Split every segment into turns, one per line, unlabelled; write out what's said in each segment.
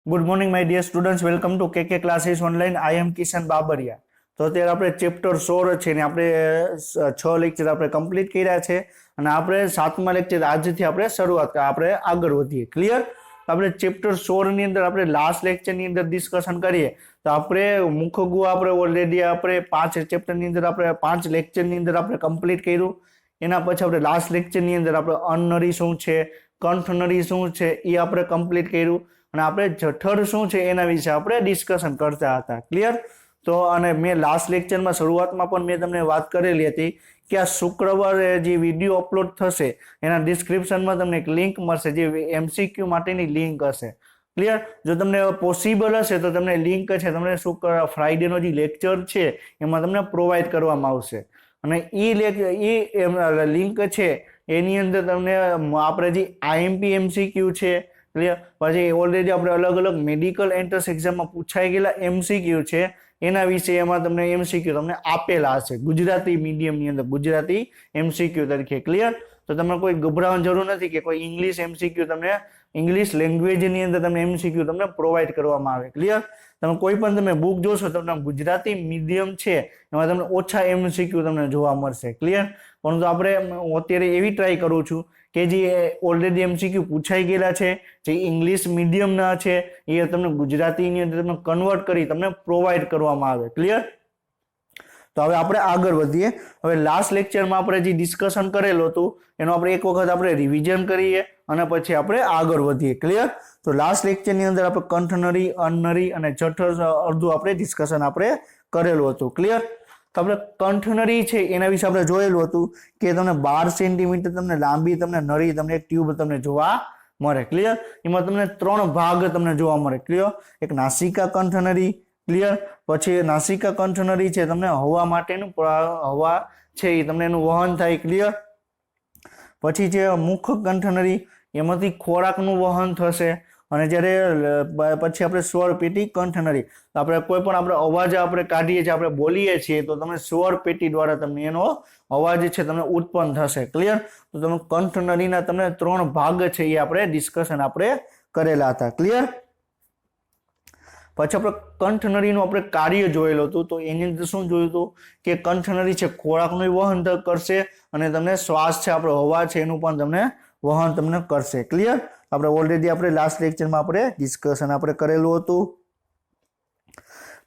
Good morning my dear students, welcome to K classes online. I am Kishan Babariya. તો અત્યારે આપણે chapter 16 છે ને આપણે 6 લેક્ચર આપણે કમ્પ્લીટ કર્યા છે અને આપણે 7મા લેક્ચર આજથી આપણે શરૂઆત આપણે આગળ વધીએ. ક્લિયર? આપણે ચેપ્ટર 16 ની અંદર આપણે લાસ્ટ લેક્ચરની અંદર ડિસ્કશન કરીએ તો આપણે મુખગુ આપણે ઓલરેડી આપણે 5 ચેપ્ટરની અંદર આપણે 5 લેક્ચરની અંદર આપણે કમ્પ્લીટ કર્યું. એના પછી આપણે લાસ્ટ લેક્ચરની અંદર આપણે અનનરી શું છે, કંઠનરી શું છે એ આપણે કમ્પ્લીટ કર્યું અને આપણે જઠર શું છે એના વિશે આપણે ડિસ્કશન કરતા હતા. ક્લિયર? તો અને મેં લાસ્ટ લેક્ચરમાં શરૂઆતમાં પણ મેં તમને વાત કરેલી હતી કે આ શુક્રવારે જે વિડીયો અપલોડ થશે એના ડિસ્ક્રિપ્શનમાં તમને એક લિંક મળશે જે MCQ માટેની લિંક હશે. ક્લિયર? જો તમને પોસિબલ હશે તો તમને લિંક છે તમને ફ્રાઈડેનો જે લેક્ચર છે એમાં તમને પ્રોવાઈડ કરવામાં આવશે અને એ લિંક છે એની અંદર તમને આપણે જે IMP MCQ છે. ક્લિયર? પછી ઓલરેડી આપણે અલગ અલગ મેડિકલ એન્ટ્રન્સ એક્ઝામમાં પૂછાઈ ગયેલા MCQ છે એના વિશે એમાં તમને MCQ તમને આપેલા હશે ગુજરાતી મીડિયમની અંદર, ગુજરાતી MCQ તરીકે. ક્લિયર? તો તમે કોઈ ગભરાવાની જરૂર નથી કે કોઈ ઇંગ્લિશ MCQ તમને ઇંગ્લિશ લેંગ્વેજની અંદર તમને MCQ તમને પ્રોવાઈડ કરવામાં આવે. ક્લિયર? તમે કોઈ પણ તમે બુક જોશો તમને ગુજરાતી મીડિયમ છે એમાં તમને ઓછા MCQ તમને જોવા મળશે. ક્લિયર? પરંતુ આપણે અત્યારે એવી ટ્રાય કરું છું કે જે ઓલરેડી MCQ પૂછાઈ ગયેલા છે જે ઇંગ્લિશ મીડિયમના છે એ તમને ગુજરાતીની અંદર તમને કન્વર્ટ કરી તમને પ્રોવાઈડ કરવામાં આવે. ક્લિયર? તો હવે આપણે આગળ વધીએ. હવે લાસ્ટ લેક્ચરમાં આપણે જે ડિસ્કશન કરેલું હતું એનો આપણે એક વખત આપણે રિવિઝન કરીએ અને પછી આપણે આગળ વધીએ. ક્લિયર? તો લાસ્ટ લેક્ચરની અંદર આપણે કંઠનરી, અનનરી અને જઠર અડધું આપણે ડિસ્કશન આપણે કરેલું હતું. ક્લિયર? તો આપણે કંઠનરી છે એના વિશે આપણે જોયેલું હતું કે તમને 12 સેન્ટીમીટર તમને લાંબી તમને નળી તમને એક ટ્યુબ તમને જોવા મળે. ક્લિયર? એમાં તમને 3 ભાગ તમને જોવા મળે. ક્લિયર? એક નાસિકા કંઠનરી. ક્લિયર? પછી નાસિકા કંઠનરી છે તમને હવા માટેનું હવા છે એ તમને એનું વહન થાય. ક્લિયર? પછી છે મુખ કંઠનરી, એમાંથી ખોરાકનું વહન થશે અને જ્યારે પછી આપણે સ્વર પેટી કંઠનરી, આપણે કોઈ પણ આપણે અવાજ આપણે કાઢીએ છીએ, આપણે બોલીએ છીએ તો તમે સ્વર પેટી દ્વારા તમને એનો અવાજ છે તમને ઉત્પન્ન થશે. ક્લિયર? તો તમે કંઠનળીના તમને 3 ભાગ છે એ આપણે ડિસ્કશન આપણે કરેલા હતા. ક્લિયર? પછી આપણે કંઠનળીનું આપણે કાર્ય જોયેલું હતું તો એની અંદર શું જોયું હતું કે કંઠનળી છે ખોરાકનું વહન કરશે અને તમને શ્વાસ છે આપણો હવા છે એનું પણ તમને વહન તમને કરશે. ક્લિયર? આપણે ઓલરેડી આપણે લાસ્ટ લેક્ચરમાં આપણે ડિસ્કશન આપણે કરેલું હતું.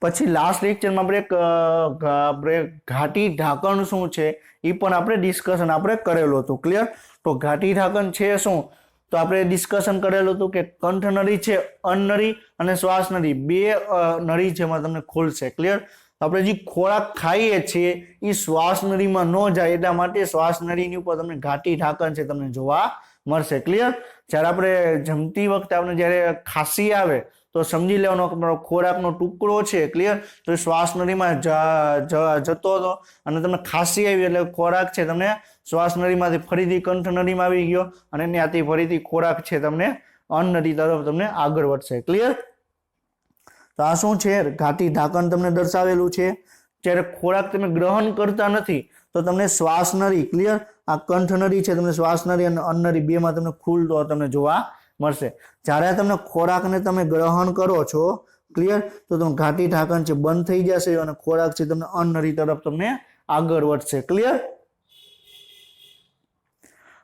પછી લાસ્ટ લેક્ચરમાં આપણે ઘાટી ઢાંકણ શું છે એ પણ આપણે ડિસ્કશન આપણે કરેલું હતું. ક્લિયર? તો ઘાટી ઢાંકણ છે શું તો આપણે ડિસ્કશન કરેલું હતું કે કંઠનળી છે અનનળી અને શ્વાસ નળી બે નળી છે એમાં તમને ખોલશે. ક્લિયર? આપણે જે ખોરાક ખાઈએ છીએ એ શ્વાસ નળીમાં ન જાય એટલા માટે શ્વાસ નળીની ઉપર તમને ઘાટી ઢાંકણ છે તમને જોવા મળશે. ક્લિયર? જ્યારે આપણે જમતી વખતે આપણે જ્યારે ખાંસી આવે તો સમજી લેવાનો કે ખોરાકનો ટુકડો છે. ક્લિયર? તો શ્વાસ નળીમાં જતો હતો અને તમને ખાંસી આવી એટલે ખોરાક છે તમને શ્વાસ નળીમાંથી ફરીથી કંઠ નળીમાં આવી ગયો અને ત્યાંથી ફરીથી ખોરાક છે તમને અન્નનળી તરફ તમને આગળ વધશે. ક્લિયર? તો આ શું છે ઘાટી ઢાંકણ તમને દર્શાવેલું છે. જ્યારે ખોરાક તમે ગ્રહણ કરતા નથી તો તમને શ્વાસ નળી, ક્લિયર, આ કંઠનળી છે તમને શ્વાસ નળી અને અન્નનળી બેમાં તમને ખુલતો તમને જોવા મળશે. જ્યારે તમે ખોરાકને તમે ગ્રહણ કરો છો, ક્લિયર, તો તમે ઘાટી ઢાંકણ છે બંધ થઈ જશે અને ખોરાક છે તમને અન્નનળી તરફ તમને આગળ વધશે. ક્લિયર?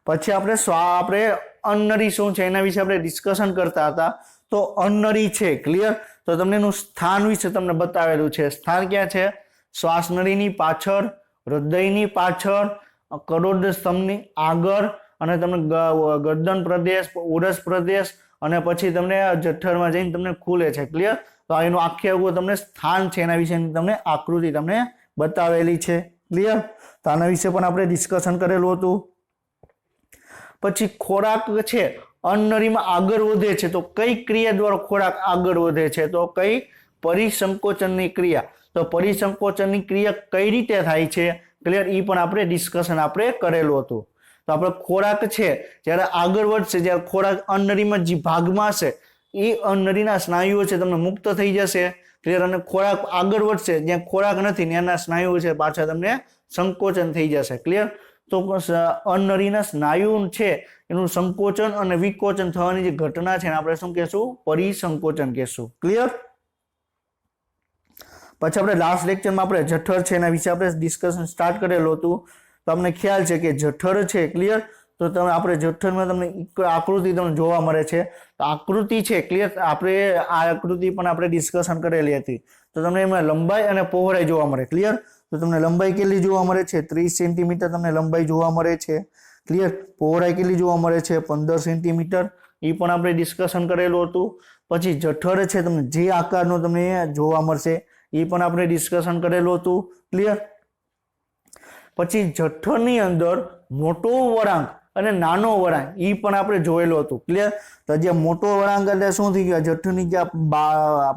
પછી આપણે અન્નનળી શું છે એના વિશે આપણે ડિસ્કશન કરતા હતા. તો અન્નનળી છે, ક્લિયર, તો તમને એનું સ્થાન વિશે તમને બતાવેલું છે. સ્થાન ક્યાં છે? શ્વાસ નળીની પાછળ, હૃદયની પાછળ, કરોડ સ્તંભની આગળ અને તમને ગરદન પ્રદેશ, ઉરસ પ્રદેશ અને પછી તમને જઠરમાં જઈને તમને ખુલે છે. ક્લિયર? તો એનું આખું તમને સ્થાન છે એના વિશેની તમને આકૃતિ તમને બતાવેલી છે. ક્લિયર? તો આના વિશે પણ આપણે ડિસ્કશન કરેલું હતું. પછી ખોરાક છે અન્નનળીમાં આગળ વધે છે તો કઈ ક્રિયા દ્વારા ખોરાક આગળ વધે છે? તો કઈ? પરિસંકોચનની ક્રિયા. તો પરિસંકોચનની ક્રિયા કઈ રીતે થાય છે? ક્લિયર? એ પણ આપણે ડિસ્કશન આપણે કરેલું હતું. તો આપણે ખોરાક છે જ્યારે આગળ વધશે, જ્યારે ખોરાક અન્નનળીમાં જે ભાગમાં હશે એ અન્નનળીના સ્નાયુઓ છે તમને મુક્ત થઈ જશે. ક્લિયર? અને ખોરાક આગળ વધશે જ્યાં ખોરાક નથી ત્યાંના સ્નાયુઓ છે પાછા તમને સંકોચન થઈ જશે. ક્લિયર? તો અનનળીના સ્નાયુ છે એનું સંકોચન અને વિકોચન થવાની જે ઘટના છે આપણે શું કહેશું? પરિસંકોચન કહેશું. ક્લિયર? પછી આપણે લાસ્ટ લેક્ચરમાં આપણે જઠર છે એના વિશે આપણે ડિસ્કશન સ્ટાર્ટ કરેલું હતું. તો તમને ખ્યાલ છે કે જઠર છે. ક્લિયર? તો તમે આપણે જઠરમાં તમને આકૃતિ તમને જોવા મળે છે. તો આકૃતિ છે. ક્લિયર? આપણે આ આકૃતિ પણ આપણે ડિસ્કશન કરેલી હતી. તો તમને એમાં લંબાઈ અને પહોળાઈ જોવા મળે. ક્લિયર? તો તમને લંબાઈ કેટલી જોવા મળે છે? 30 સેન્ટીમીટર તમને લંબાઈ જોવા મળે છે. ક્લિયર? પહોળાઈ કેટલી જોવા મળે છે? 15 સેન્ટીમીટર. એ પણ આપણે ડિસ્કશન કરેલું હતું. પછી જઠર છે તમને જે આકારનો તમને જોવા મળશે એ પણ આપણે ડિસ્કશન કરેલું હતું. ક્લિયર? પછી જઠરની અંદર મોટો વળાંક અને નાનો વળાંક એ પણ આપણે જોયેલું હતું. ક્લિયર? તો જે મોટો વળાંક એટલે શું થઈ ગયું? જઠરની જે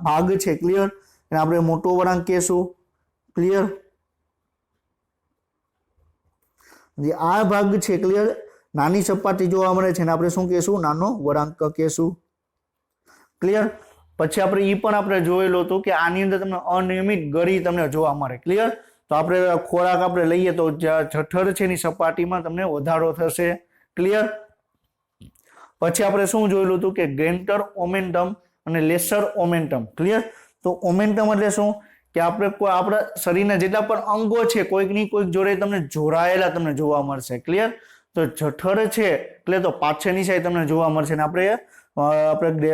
ભાગ છે. ક્લિયર? એને આપણે મોટો વળાંક કહેશું. ક્લિયર? જે આ ભાગ છે. ક્લિયર? નાની સપાટી જોવા મળે છે ને આપણે શું કહેશું? નાનો વળાંક કહેશું. ક્લિયર? પછી આપણે એ પણ આપણે જોયેલું હતું કે આની અંદર તમને અનિયમિત ગળી તમને જોવા મળે. ક્લિયર? તો આપણે ખોરાક આપણે લઈએ તો જઠર છે એની સપાટીમાં તમને વધારો થશે. ક્લિયર? પછી આપણે શું જોયેલું હતું કે ગ્રેટર ઓમેન્ટમ અને લેસર ઓમેન્ટમ. ક્લિયર? તો ઓમેન્ટમ એટલે શું કે આપણે આપણા શરીરના જેટલા પણ અંગો છે કોઈકની કોઈક જોડે તમને જોડાયેલા તમને જોવા મળશે. ક્લિયર? તો જઠર છે એટલે તો પાછળની સાઈડ તમને જોવા મળશે ને આપણે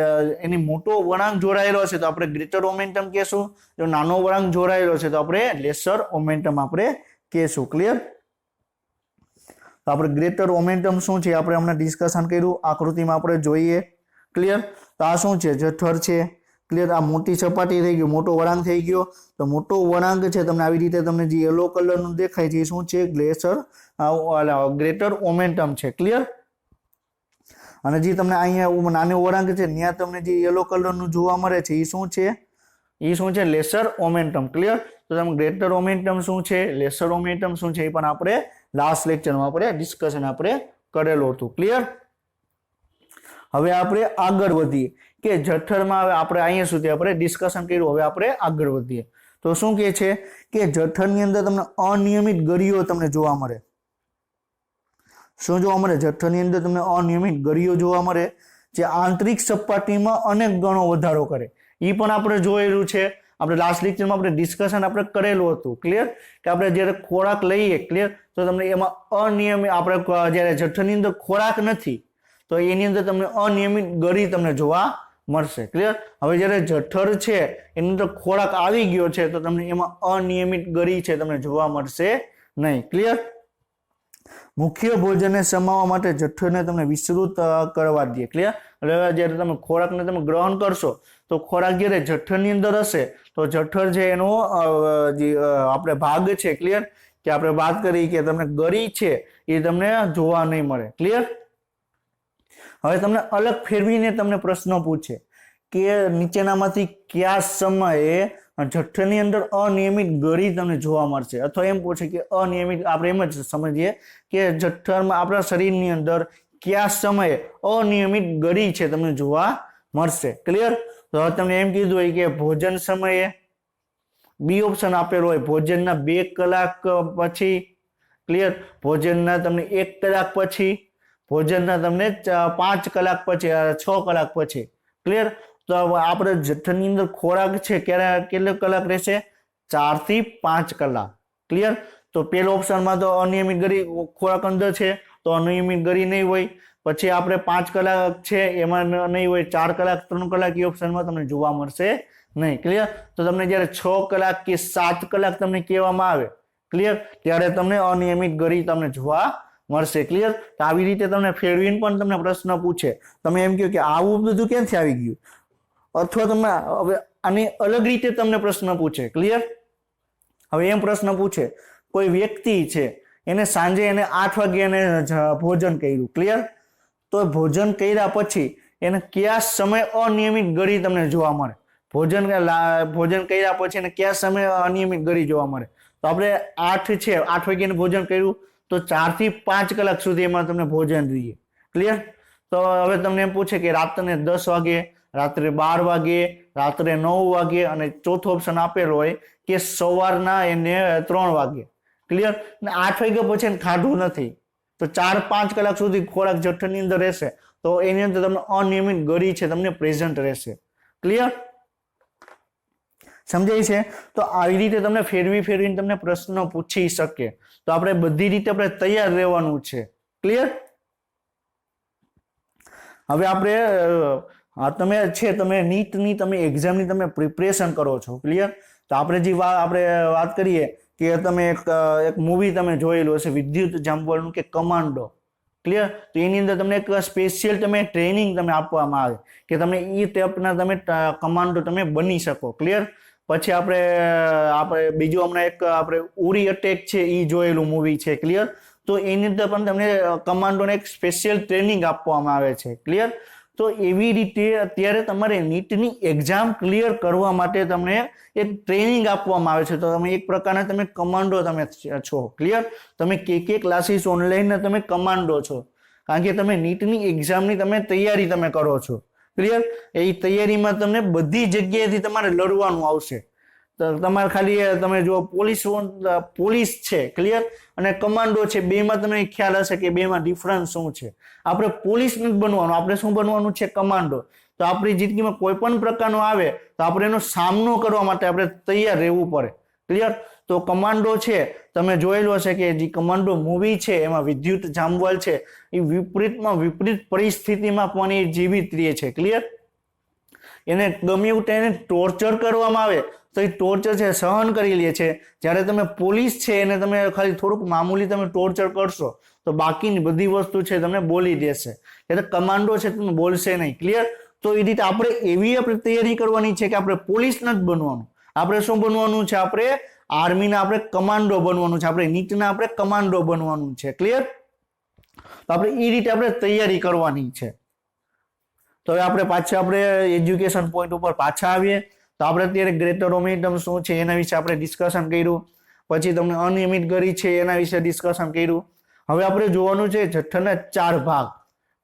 એની મોટો વળાંક જોડાયેલો છે તો આપણે ગ્રેટર ઓમેન્ટમ કહેશું. જો નાનો વળાંક જોડાયેલો છે તો આપણે લેસર ઓમેન્ટમ આપણે કહેશું. ક્લિયર? તો આપણે ગ્રેટર ઓમેન્ટમ શું છે આપણે હમણાં ડિસ્કશન કર્યું. આકૃતિમાં આપણે જોઈએ. ક્લિયર? તો આ શું છે? જઠર છે. ક્લિયર? આ મોટી સપાટી થઈ ગઈ, મોટો વળાંક થઈ ગયો. તો મોટો વળાંક છે તમને આવી રીતે તમને જે યલો કલરનું દેખાય છે એ શું છે? ગ્રેટર ઓમેન્ટમ છે. ક્લિયર? અને જે તમને અહીંયા નાનો વળાંક છે ત્યાં તમને જે યલો કલરનું જોવા મળે છે એ શું છે? એ શું છે? લેસર ઓમેન્ટમ. ક્લિયર? તો તમે ગ્રેટર ઓમેન્ટમ શું છે, લેસર ઓમેન્ટમ શું છે એ પણ આપણે લાસ્ટ લેક્ચરમાં આપણે ડિસ્કશન આપણે કરેલું હતું. ક્લિયર? હવે આપણે આગળ વધીએ કે જઠરમાં હવે આપણે અહીંયા સુધી આપણે ડિસ્કશન કર્યું. હવે આપણે આગળ વધીએ તો શું કહે છે કે જઠરની અંદર તમને અનિયમિત ગળીઓ તમને જોવા મળે. શું જોવા મળે? જઠરની અંદર તમને અનિયમિત ગળીઓ જોવા મળે જે આંતરિક સપાટીમાં અનેક ગણો વધારો કરે. એ પણ આપણે જોયેલું છે. આપણે લાસ્ટ લેક્ચરમાં આપણે ડિસ્કશન આપણે કરેલું હતું. ક્લિયર? કે આપણે જ્યારે ખોરાક લઈએ. ક્લિયર? તો તમને એમાં અનિયમિત આપણે જ્યારે જઠરની અંદર ખોરાક નથી તો એની અંદર તમને અનિયમિત ગળી તમને જોવા મળશે. ક્લિયર? હવે જ્યારે જઠર છે એની અંદર ખોરાક આવી ગયો છે તો તમને એમાં અનિયમિત ગળી છે તમને જોવા મળશે નહીં. ક્લિયર? મુખ્ય ભોજનને સમાવવા માટે જઠરને તમને વિસ્તૃત કરવા દે. ક્લિયર? એટલે જ્યારે તમે ખોરાકને તમે ગ્રહણ કરશો તો ખોરાક જ્યારે જઠરની અંદર હશે તો જઠર છે એનો જે આપણે ભાગ છે. ક્લિયર? કે આપણે વાત કરી કે તમને ગળી છે એ તમને જોવા નહીં મળે. ક્લિયર? હવે તમને અલગ ફેરવીને તમને પ્રશ્ન પૂછે કે નીચેનામાંથી કયા સમયે જઠરની અંદર અનિયમિત ગળી તમને જોવા મળશે, અથવા એમ પૂછે કે અનિયમિત આપણે એમ જ સમજીએ કે જઠરમાં આપણા શરીરની અંદર કયા સમયે અનિયમિત ગળી છે તમને જોવા મળશે. ક્લિયર? તો તમને એમ કીધું હોય કે ભોજન સમયે, બી ઓપ્શન આપેલો હોય ભોજનના 2 કલાક પછી. ક્લિયર? ભોજનના તમને 1 કલાક પછી, ભોજનના તમને 5 કલાક પછી, 6 કલાક પછી. ક્લિયર? તો આપણે જઠરની અંદર ખોરાક છે કેટલો કલાક રહેશે? 4 થી 5 કલાક. ક્લિયર? તો પેલો ઓપ્શનમાં તો અનિયમિત ગળી ખોરાક અંદર છે તો અનિયમિત ગળી નહીં હોય. પછી આપણે 5 કલાક છે એમાં નહીં હોય. 4 કલાક 3 કલાક એ ઓપ્શનમાં તમને જોવા મળશે નહીં. ક્લિયર? તો તમને જ્યારે 6 કલાક કે 7 કલાક તમને કહેવામાં આવે. ક્લિયર? ત્યારે તમને અનિયમિત ગળી તમને જોવા મળશે. ક્લિયર? તો આવી રીતે તમને ફેરવીને પણ તમને પ્રશ્ન પૂછે. તમે એમ કહો કે આવું બધું ક્યાંથી આવી ગયું, અથવા તમે હવે આની અલગ રીતે તમને પ્રશ્ન પૂછે. ક્લિયર? હવે એમ પ્રશ્ન પૂછે કોઈ વ્યક્તિ છે એને સાંજે એને 8 વાગે એને ભોજન કર્યું. ક્લિયર? તો ભોજન કર્યા પછી એને કયા સમય અનિયમિત ગળી તમને જોવા મળે? ભોજન કર્યા પછી એને કયા સમય અનિયમિત ગળી જોવા મળે? તો આપણે 8 છે 8 વાગ્યાનું ભોજન કર્યું તો 4 થી 5 કલાક સુધી એમાં તમને ભોજન જોઈએ. ક્લિયર? તો હવે તમને એમ પૂછે કે રાત્રે 10 વાગે, રાત્રે 12 વાગે, રાત્રે 9 વાગે, અને ચોથો ઓપ્શન આપેલો હોય કે સવારના એને 3 વાગે. ક્લિયર. ને 8 વાગ્યા પછી ખાધું નથી તો 4-5 કલાક સુધી ખોરાક જઠરની અંદર રહેશે તો એની અંદર તમને અનિયમિત ગળી છે તમને પ્રેઝન્ટ રહેશે. ક્લિયર, સમજાય છે? તો આવી રીતે તમને ફેરવીને તમને પ્રશ્નો પૂછી શકે. તો આપણે બધી રીતે આપણે તૈયાર રહેવાનું છે. ક્લિયર. હવે આપણે તમે નીટની તમે એક્ઝામની તમે પ્રિપરેશન કરો છો. ક્લિયર. તો આપણે આપણે વાત કરીએ કે તમે એક મૂવી તમે જોયેલું હશે વિદ્યુત જામવાલનું કે કમાન્ડો. ક્લિયર. તો એની અંદર તમને એક સ્પેશિયલ તમે ટ્રેનિંગ તમે આપવામાં આવે કે તમે એ ટાઈપના તમે કમાન્ડો તમે બની શકો. ક્લિયર. પછી આપણે બીજું હમણાં એક આપણે ઉરી અટેક છે એ જોયેલું મૂવી છે. ક્લિયર. તો એની અંદર પણ તમને કમાન્ડોને એક સ્પેશિયલ ટ્રેનિંગ આપવામાં આવે છે. ક્લિયર. તો એવી રીતે અત્યારે તમારે નીટની એક્ઝામ ક્લિયર કરવા માટે તમને એક ટ્રેનિંગ આપવામાં આવે છે. તો તમે એક પ્રકારના તમે કમાન્ડો તમે છો. ક્લિયર. તમે કે ક્લાસીસ ઓનલાઈન તમે કમાન્ડો છો કારણ કે તમે નીટની એક્ઝામની તમે તૈયારી તમે કરો છો. ક્લિયર. એ તૈયારીમાં તમને બધી જગ્યાએથી તમારે લડવાનું આવશે. તમારે ખાલી તમે જો પોલીસ છે. ક્લિયર. અને કમાન્ડો છે બેમાં તમને ખ્યાલ હશે કે બેમાં ડિફરન્સ શું છે. આપણે પોલીસ નથી બનવાનું, આપણે શું બનવાનું છે? કમાન્ડો. તો આપણી જિંદગીમાં કોઈ પણ પ્રકારનો આવે તો આપણે એનો સામનો કરવા માટે આપણે તૈયાર રહેવું પડે. ક્લિયર. તો કમાન્ડો છે તમે જોયેલું હશે કે જે કમાન્ડો મૂવી છે એમાં વિદ્યુત જામવાલ છે એ વિપરીત પરિસ્થિતિમાં પણ એ જીવિત રહે છે. ક્લિયર. એને ગમે એવું એને ટોર્ચર કરવામાં આવે તો એ ટોર્ચર છે સહન કરી લે છે. જ્યારે તમે પોલીસ છે એને તમે ખાલી થોડુંક મામૂલી તમે ટોર્ચર કરશો તો બાકીની બધી વસ્તુ છે તમને બોલી દેશે. એટલે કમાન્ડો છે તમે બોલશે નહીં. ક્લિયર. તો એ રીતે આપણે આપણે તૈયારી કરવાની છે કે આપણે પોલીસ નથી બનવાનું. આપણે શું બનવાનું છે? આપણે આર્મીના આપણે કમાન્ડો બનવાનું છે. આપણે નીટના આપણે કમાન્ડો બનવાનું છે. ક્લિયર. તો આપણે એ રીતે આપણે તૈયારી કરવાની છે. તો હવે આપણે એજ્યુકેશન પોઈન્ટ ઉપર પાછા આવીએ. તો આપણે અત્યારે ગ્રેટર ઓમેન્ટમ શું છે એના વિશે આપણે ડિસ્કશન કર્યું. પછી તમને અનિયમિત ગળી છે એના વિશે ડિસ્કશન કર્યું. હવે આપણે જોવાનું છે જઠરના 4 ભાગ.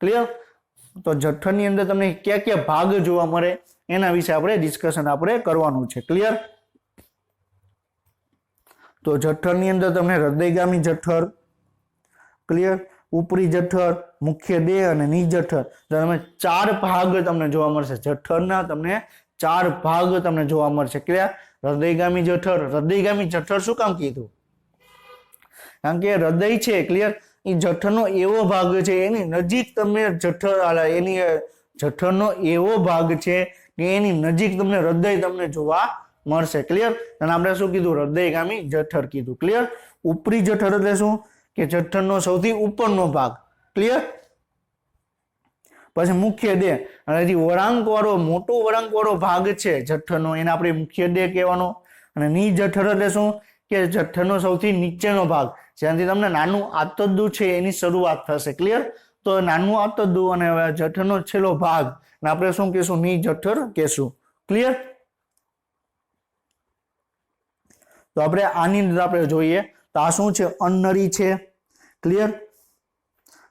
ક્લિયર. તો જઠરની અંદર તમને કયા ભાગ જોવા મળે એના વિશે આપણે ડિસ્કશન આપણે કરવાનું છે. ક્લિયર. તો જઠરની અંદર તમને હૃદયગામી જઠર, ક્લિયર, ઉપરી જઠર, મુખ્ય દેહ અને નીચ જઠર. તમે 4 ભાગ તમને જોવા મળશે. જઠરના તમને 4 ભાગ તમને જોવા મળશે. ક્લિયર. હૃદયગામી જઠર શું કામ કીધું? કારણ કે હૃદય છે. ક્લિયર. એ જઠરનો એવો ભાગ છે એની નજીક તમને જઠરનો એવો ભાગ છે કે એની નજીક તમને હૃદય તમને જોવા મળશે. ક્લિયર. અને આપણે શું કીધું? હૃદયગામી જઠર કીધું. ક્લિયર. ઉપરી જઠર એટલે શું? કે જઠરનો સૌથી ઉપરનો ભાગ. ક્લિયર. પછી મુખ્ય દેહ અને જે મોટો વળાંકવાળો ભાગ છે જઠરનો એને આપણે મુખ્ય દેહ કહેવાનો. અને નીચ જઠર એટલે શું? કે જઠરનો સૌથી નીચેનો ભાગ જ્યાંથી તમને નાનું આંતરડું છે એની શરૂઆત થશે. ક્લિયર. તો નાનું આંતરડું અને જઠરનો છેલ્લો ભાગ આપણે શું કહેશું? નીચ જઠર કહેશું. ક્લિયર. તો આપણે આની અંદર આપણે જોઈએ તો આ શું છે? અન્નળી છે. ક્લિયર.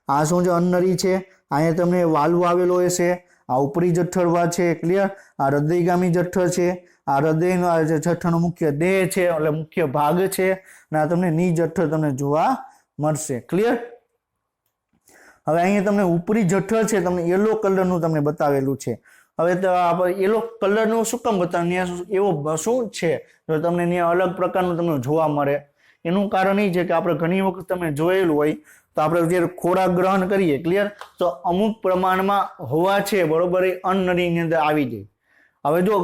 આ શું છે? અન્નળી છે. અહીંયા તમને વાલ્વ આવેલો હશે. આ ઉપરી જઠર છે. ક્લિયર. આ હૃદયગામી જઠર છે. આ હૃદયનો જઠરનો મુખ્ય દેહ છે એટલે મુખ્ય ભાગ છે. અને આ તમને નીચ જઠર તમને જોવા મળશે. ક્લિયર. હવે અહીંયા તમને ઉપરી જઠર છે તમને યલો કલરનું તમને બતાવેલું છે. હવે તો આપણે યલો કલરનું શું કામ બતાવ્યું? એવો શું છે જો તમને ત્યાં અલગ પ્રકારનું તમને જોવા મળે? એનું કારણ એ છે કે આપણે ઘણી વખત તમે જોયેલું હોય તો આપણે જ્યારે ખોરાક ગ્રહણ કરીએ. ક્લિયર. તો અમુક પ્રમાણમાં હવા છે બરોબર એ અન્નળીની અંદર આવી જાય. હવે જો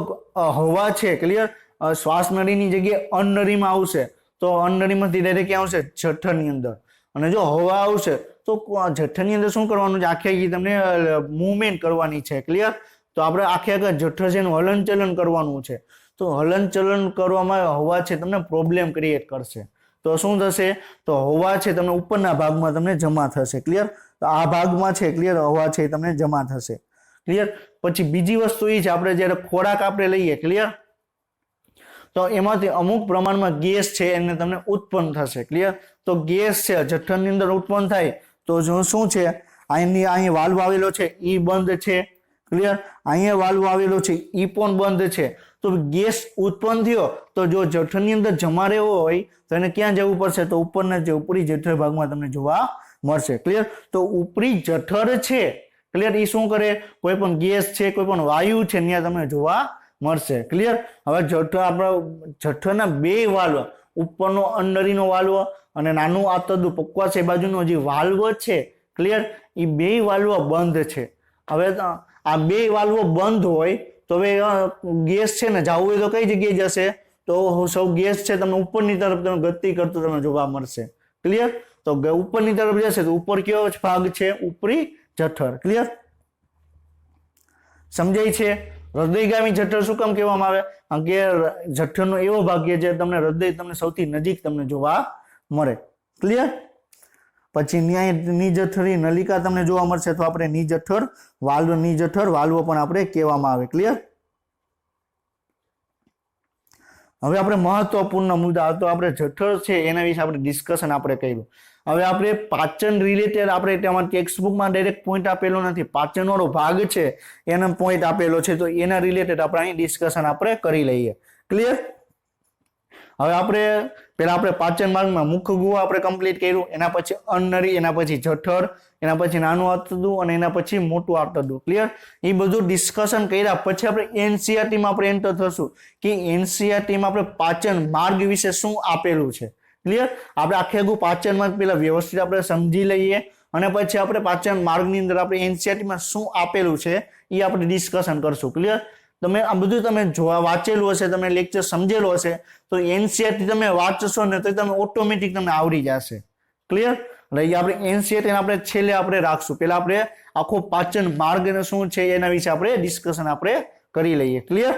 હવા છે. ક્લિયર. શ્વાસ નળીની જગ્યાએ અન્નળીમાં આવશે તો અન્નળીમાંથી ડાયરેક્ટ ક્યાં આવશે? જઠરની અંદર. અને જો હવા આવશે તો જઠરની અંદર શું કરવાનું છે? આખી તમને મૂવમેન્ટ કરવાની છે. ક્લિયર. તો આપણે આખે જઠર છે એનું હલનચલન કરવાનું છે. તો હલનચલન કરવામાં હવા છે તમને પ્રોબ્લેમ ક્રિએટ કરશે. તો શું થશે? તો હવા છે તમને ઉપરના ભાગમાં તમને જમા થશે. ક્લિયર. તો આ ભાગમાં છે. ક્લિયર. હવા છે તમને જમા થશે. ક્લિયર. પછી બીજી વસ્તુ એ છે આપણે જ્યારે ખોરાક આપણે લઈએ. ક્લિયર. તો એમાંથી અમુક પ્રમાણમાં ગેસ છે એને તમને ઉત્પન્ન થશે. ક્લિયર. તો ગેસ છે જઠરની અંદર ઉત્પન્ન થાય તો શું છે? અહીંયા વાલ્વ આવેલો છે એ બંધ છે. ક્લિયર. અહીંયા વાલ્વ આવેલો છે એ પણ બંધ છે. તો ગેસ ઉત્પન્ન થયો તો જો જઠરની અંદર જમા રહેવો હોય તો એને ક્યાં જવું પડશે? તો ઉપરના જે ઉપરી જઠર ભાગમાં તમને જોવા મળશે. ક્લિયર? તો ઉપરી જઠર છે, ક્લિયર, એ શું કરે? કોઈ પણ ગેસ છે, કોઈ પણ વાયુ છે ત્યાં તમને જોવા મળશે. ક્લિયર? હવે આપણા જઠરના બે વાલ્વ, ઉપરનો અંદરીનો વાલ્વ અને નાનું આંતરડું પકવાસ એ બાજુનો જે વાલ્વ છે, ક્લિયર, એ બે વાલ્વ બંધ છે. હવે આ બે વાલ્વ બંધ હોય તો હવે ગેસ છે ને જવું હોય તો કઈ જગ્યાએ જશે? તો સૌ ગેસ છે તમને ઉપરની તરફ તમે ગતિ કરતો તમને જોવા મળશે. ક્લિયર? તો ઉપરની તરફ જશે તો ઉપર કયો ભાગ છે? ઉપરી જઠર. ક્લિયર? સમજાય છે? હૃદયગામી જઠર શું કામ કહેવામાં આવે? કારણ કે જઠરનો એવો ભાગ કે જે તમને હૃદય તમને સૌથી નજીક તમને જોવા મળે. ક્લિયર? પછી નિજઠરી નલિકા તમને જોવા મળશે તો આપણે નિજઠર વાલ્વ, નિજઠર વાલ્વ પણ આપણે કહેવામાં આવે. ક્લિયર? હવે આપણે મહત્વપૂર્ણ મુદ્દા તો આપણે જઠર છે એના વિશે આપણે ડિસ્કશન આપણે કર્યું. હવે આપણે પાચન રિલેટેડ આપણે તેમાં ટેક્સ્ટબુકમાં ડાયરેક્ટ પોઈન્ટ આપેલો નથી, પાચન વાળો ભાગ છે એનો પોઈન્ટ આપેલો છે, તો એના રિલેટેડ આપણે અહીં ડિસ્કશન આપણે કરી લઈએ. ક્લિયર? હવે આપણે પેલા આપણે પાચન માર્ગમાં મુખ ગુહા આપણે કમ્પ્લીટ કર્યું, એના પછી અન્નરી, એના પછી જઠર, એના પછી નાનું આંતરડું અને એના પછી મોટું આંતરડું. ક્લિયર? એ બધું ડિસ્કશન કર્યા પછી આપણે એનસીઆરટીમાં આપણે એન્ટર થશું કે એનસીઆરટીમાં આપણે પાચન માર્ગ વિશે શું આપેલું છે. ક્લિયર? આપણે આખે આખું પાચન માર્ગ પેલા વ્યવસ્થિત આપણે સમજી લઈએ અને પછી આપણે પાચન માર્ગની અંદર આપણે એનસીઆરટીમાં શું આપેલું છે એ આપણે ડિસ્કશન કરશું. ક્લિયર? તમે આ બધું તમે વાંચેલું હશે, તમે લેક્ચર સમજેલું હશે તો એનસીઆરટી તમે વાંચશો ને તો તમે ઓટોમેટિક તમને આવડી જશે. ક્લિયર? એટલે આપણે એનસીઆરટી આપણે છેલ્લે આપણે રાખશું. પેલા આપણે આખો પાચન માર્ગ શું છે એના વિશે આપણે ડિસ્કશન આપણે કરી લઈએ. ક્લિયર?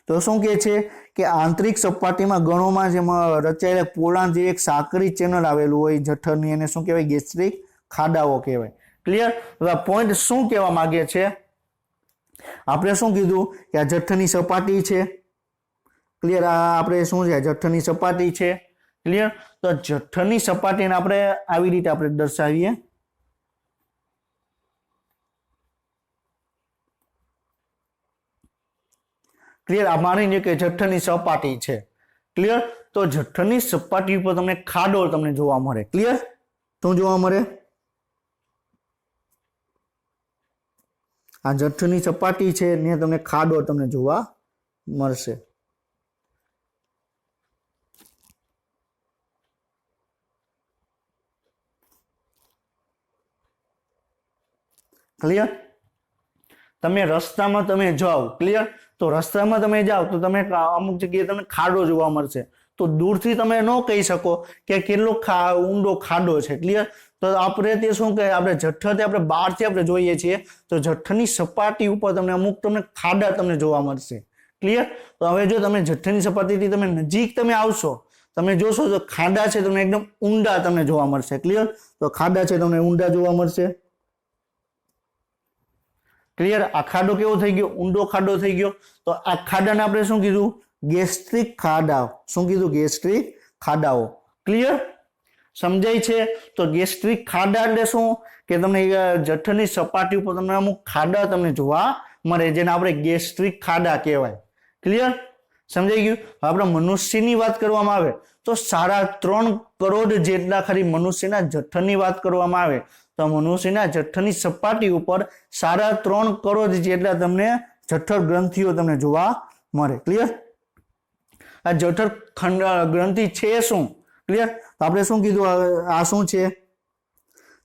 તો શું કહે છે કે આંતરિક સપાટીમાં ગણોમાં જેમાં રચાયેલા પોલાણ જે એક સાંકડી ચેનલ આવેલું હોય જઠરની, એને શું કહેવાય? ગેસ્ટ્રિક ખાડાઓ કહેવાય. ક્લિયર? હવે પોઈન્ટ શું કહેવા માંગે છે? આપણે શું કીધું કે આ જઠરની સપાટી છે. ક્લિયર? આ આપણે શું છે? જઠરની સપાટી છે. ક્લિયર? તો જઠરની સપાટીને આપણે આવી રીતે આપણે દર્શાવીએ. ક્લિયર? આ માની લો કે જઠરની સપાટી છે. ક્લિયર? તો જઠરની સપાટી ઉપર તમને ખાડો તમને જોવા મળે. ક્લિયર? શું જોવા મળે? આ જઠરની સપાટી છે ને તમને ખાડો તમને જોવા મળશે. ક્લિયર? તમે રસ્તામાં તમે જાઓ, ક્લિયર, તો રસ્તામાં તમે જાઓ તો તમે અમુક જગ્યાએ તમને ખાડો જોવા મળશે, તો દૂરથી તમે ન કહી શકો કે કેટલો ઊંડો ખાડો છે. ક્લિયર? તો આપણે તે શું કહે, આપણે જઠ્ઠરથી આપણે બહારથી આપણે જોઈએ છીએ તો જઠ્ઠરની સપાટી ઉપર તમને અમુક તમને ખાડા તમને જોવા મળશે. ક્લિયર? તો હવે જો તમે જઠ્ઠરની સપાટીથી તમે નજીક તમે આવશો, તમે જોશો તો ખાડા છે તમને એકદમ ઊંડા તમને જોવા મળશે. ક્લિયર? તો ખાડા છે તમને ઊંડા જોવા મળશે. ક્લિયર? આ ખાડો કેવો થઈ ગયો? ઊંડો ખાડો થઈ ગયો. તો આ ખાડાને આપણે શું કીધું? ગેસ્ટ્રિક ખાડાઓ. શું કીધું? ગેસ્ટ્રિક ખાડાઓ. ક્લિયર? સમજાય છે? તો ગેસ્ટ્રિક ખાડા એટલે શું કે તમને જઠરની સપાટી ઉપર તમને અમુક ખાડા તમને જોવા મળે જેને આપણે ગેસ્ટ્રિક ખાડા કહેવાય. ક્લિયર? સમજાઈ ગયું? આપણે મનુષ્યની વાત કરવામાં આવે તો 3.5 કરોડ જેટલા ખાલી મનુષ્યના જઠરની વાત કરવામાં આવે તો મનુષ્યના જઠરની સપાટી ઉપર 3.5 કરોડ જેટલા તમને જઠર ગ્રંથિઓ તમને જોવા મળે. ક્લિયર? આ જઠર ગ્રંથિ છે શું? ક્લિયર? તો આપણે શું કીધું? આ શું છે?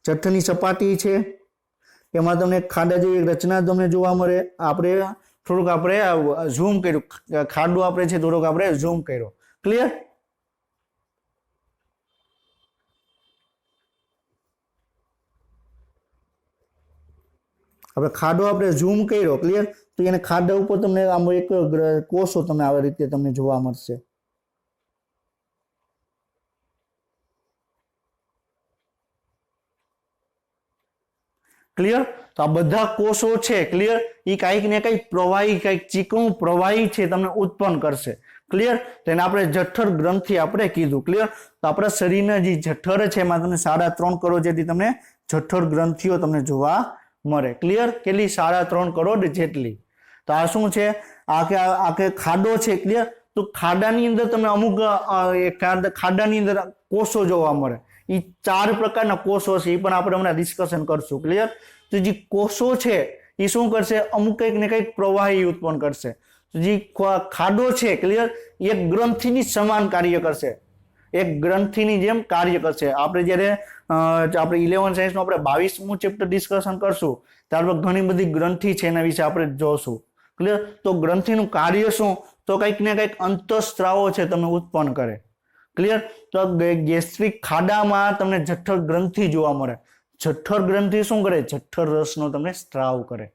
જઠરની સપાટી છે, એમાં તમને ખાડા જેવી રચના તમને જોવા મળે. આપણે થોડુંક આપણે ઝૂમ કર્યું, ખાડો આપણે છે થોડુંક આપણે ઝૂમ કર્યો. ક્લિયર? આપણે ખાડો આપણે ઝૂમ કર્યો. ક્લિયર? તો એને ખાડા ઉપર તમને આમ એક કોષો તમને આવી રીતે તમને જોવા મળશે. ક્લિયર? તો આ બધા કોષો છે, ક્લિયર, એ કંઈક ને કંઈક પ્રવાહી, કંઈક ચીકણું પ્રવાહી છે તમને ઉત્પન્ન કરશે. ક્લિયર? તેને આપણે જઠર ગ્રંથિ આપણે કીધું. ક્લિયર? તો આપણા શરીરના જે જઠર છે એમાં તમને 3.5 કરોડ જેટલી તમને જઠર ગ્રંથિઓ તમને જોવા મળે. ક્લિયર? કેટલી? 3.5 કરોડ જેટલી. તો આ શું છે, આ કે ખાડો છે, ક્લિયર। તો ખાડાની અંદર તમને અમુક ખાડાની અંદર કોષો જોવા મળે, એ 4 પ્રકારના કોષો છે, એ પણ આપણે હમણાં ડિસ્કશન કરશું, ક્લિયર। તો જે કોષો છે એ શું કરશે, અમુક કંઈક ને કંઈક પ્રવાહી ઉત્પન્ન કરશે। તો જે ખાડો છે, ક્લિયર, એક ગ્રંથિની સમાન કાર્ય કરશે, એક ગ્રંથિની જેમ કાર્ય કરશે। આપણે જ્યારે આપણે 11 સાયન્સનું આપણે 22મું ચેપ્ટર ડિસ્કશન કરશું ત્યારબાદ ઘણી બધી ગ્રંથિ છે એના વિશે આપણે જોશું, ક્લિયર। તો ગ્રંથિનું કાર્ય શું, તો કંઈક ને કંઈક અંતઃસ્ત્રાવો છે તમને ઉત્પન્ન કરે, ક્લિયર। તો ગેસ્ટ્રિક ખાડામાં તમને જઠર ગ્રંથિ જોવા મળે। જઠર ગ્રંથિ શું કરે, જઠર રસનો તમને સ્ત્રાવ કરે।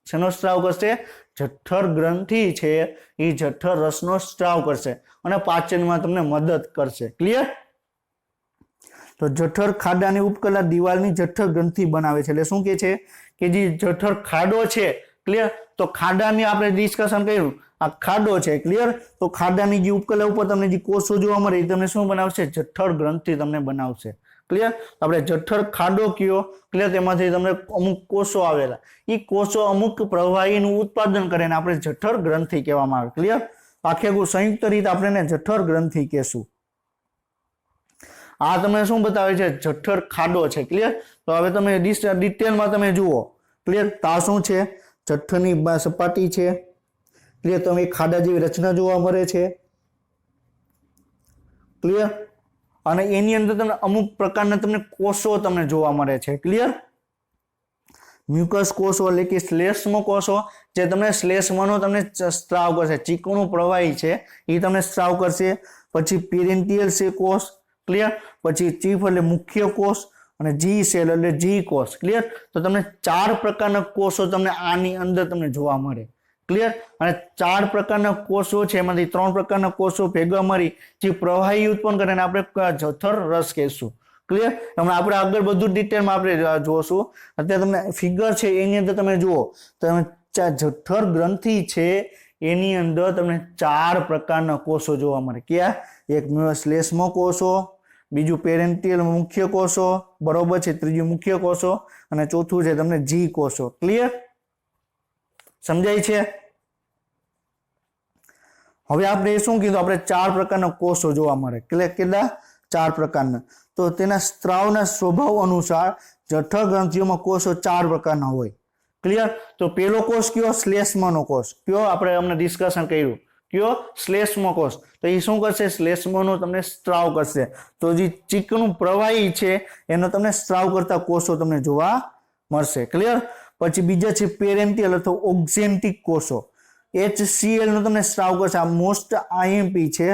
શેનો સ્ત્રાવ કરશે, જઠર ગ્રંથિ છે એ જઠર રસનો સ્ત્રાવ કરશે અને પાચનમાં તમને મદદ કરશે, ક્લિયર। તો જઠર ખાડાની ઉપકલા દિવાલની જઠર ગ્રંથિ બનાવે છે, એટલે શું કે છે કે જે જઠર ખાડો છે, ક્લિયર। તો ખાડાની આપણે ડિસ્કશન કર્યું, આ ખાડો છે, ક્લિયર। તો ખાડાની જે ઉપકલા ઉપર તમને જે કોષો જોવા મળે એ તમને શું બનાવશે, જઠર ગ્રંથિ તમને બનાવશે, ક્લિયર। આપણે જઠર ખાડો કયો, ક્લિયર, તેમાંથી તમને અમુક કોષો આવેલા, એ કોષો અમુક પ્રવાહીનું ઉત્પાદન કરે ને આપણે જઠર ગ્રંથિ કહેવામાં આવે, ક્લિયર। આખે સંયુક્ત રીતે આપણે એને જઠર ગ્રંથિ કહેશું। આ તમને શું બતાવે છે, જઠર ખાડો છે, ક્લિયર। તો હવે તમે ડિટેલમાં તમે જુઓ, ક્લિયર। તો આ શું છે, જઠરની સપાટી છે, ક્લિયર। તમે ખાડા જેવી રચના જોવા મળે છે, ક્લિયર। અને એની અંદર તમને અમુક પ્રકારના તમને કોષો તમને જોવા મળે છે, ક્લિયર। મ્યુકસ કોષો એટલે કે શ્લેષ્મ કોષો, જે તમને શ્લેષ્મનો તમને સ્ત્રાવ કરશે, ચીકણું પ્રવાહી છે એ તમને સ્ત્રાવ કરશે। પછી પેરેન્ટિયલ છે કોષ, ક્લિયર। પછી ચીફ એટલે મુખ્ય કોષ અને જી સેલ એટલે જી કોષ, ક્લિયર। તો તમને 4 પ્રકારના કોષો તમને આની અંદર તમને જોવા મળે, ક્લિયર। અને 4 પ્રકારના કોષો છે એમાંથી 3 પ્રકારના કોષો ભેગા મળી જે પ્રવાહી ઉત્પન્ન કરે આપણે જઠર રસ કહેશું, ક્લિયર। હમણાં આપણે આગળ બધું ડિટેલમાં આપણે જોશું। અત્યારે તમને ફિગર છે એની અંદર તમે જુઓ, તમે જઠર ગ્રંથિ છે એની અંદર તમને 4 પ્રકારના કોષો જોવા મળે, ક્યાં, એક શ્લેષ્મ કોષો, બીજું પેરેન્ટિયલ મુખ્ય કોષો, બરોબર છે, ત્રીજું મુખ્ય કોષો અને ચોથું છે તમને જી કોષો, ક્લિયર, સમજાય છે। હવે આપણે શું કીધું, આપણે 4 પ્રકારના કોષો જોવા મળે, કેટલા, 4 પ્રકારના। તો તેના સ્ત્રાવના સ્વભાવ અનુસાર જઠર ગ્રંથિઓમાં કોષો 4 પ્રકારના હોય, ક્લિયર। તો પેલો કોષ કયો, શ્લેષ્મનો કોષ, કયો આપણે અમને ડિસ્કશન કર્યું, કયો, શ્લેષ્મ કોષ। તો એ શું કરશે, શ્લેષ્મનો તમને સ્ત્રાવ કરશે। તો જે ચીકણું પ્રવાહી છે એનો તમને સ્ત્રાવ કરતા કોષો તમને જોવા મળશે, ક્લિયર। પછી બીજા છે પેરેન્ટિયલ અથવા ઓક્ઝેન્ટિક કોષો, HCl નો તમને સ્ત્રાવ કરશે, આ મોસ્ટ આઈએમપી છે,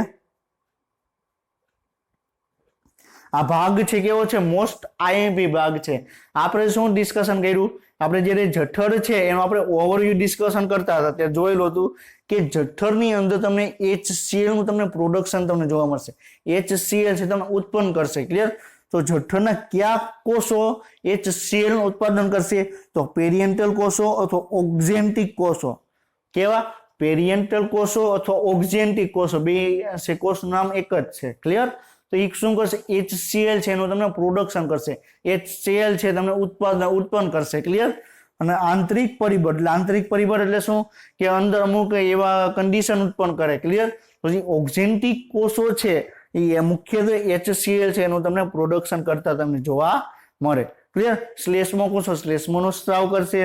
આ ભાગ છે કેવો છે, મોસ્ટ આઈએમપી ભાગ છે। આપણે શું ડિસ્કશન કર્યું, આપણે જ્યારે જઠર છે એનું આપણે ઓવરવ્યુ ડિસ્કશન કરતા હતા ત્યારે જોયેલું હતું કે જઠરની અંદર તમને HCl નું તમને પ્રોડક્શન તમને જોવા મળશે, HCl છે તમને ઉત્પન્ન કરશે, ક્લિયર। તો જઠરના કયા કોષો HCl નું ઉત્પાદન કરશે, તો પેરિયન્ટલ કોષો અથવા ઓક્ઝેન્ટિક કોષો, કેવા, પેરિયન્ટલ કોષો અથવા ઓક્ઝેન્ટિક કોષો, બે છે કોષનું નામ એક જ છે, ક્લિયર। તો એ શું કરશે, HCl છે એનું તમને પ્રોડક્શન કરશે, HCl છે તમને ઉત્પન્ન કરશે, ક્લિયર। અને આંતરિક પરિબળ, એટલે આંતરિક પરિબળ એટલે શું કે અંદર અમુક એવા કન્ડિશન ઉત્પન્ન કરે, ક્લિયર। તો જે ઓક્ઝેન્ટિક કોષો છે એ મુખ્યત્વે HCl છે એનું તમને પ્રોડક્શન કરતા તમને જોવા મળે, ક્લિયર। શ્લેષ્મ કોષો શ્લેષ્મનો સ્ત્રાવ કરશે,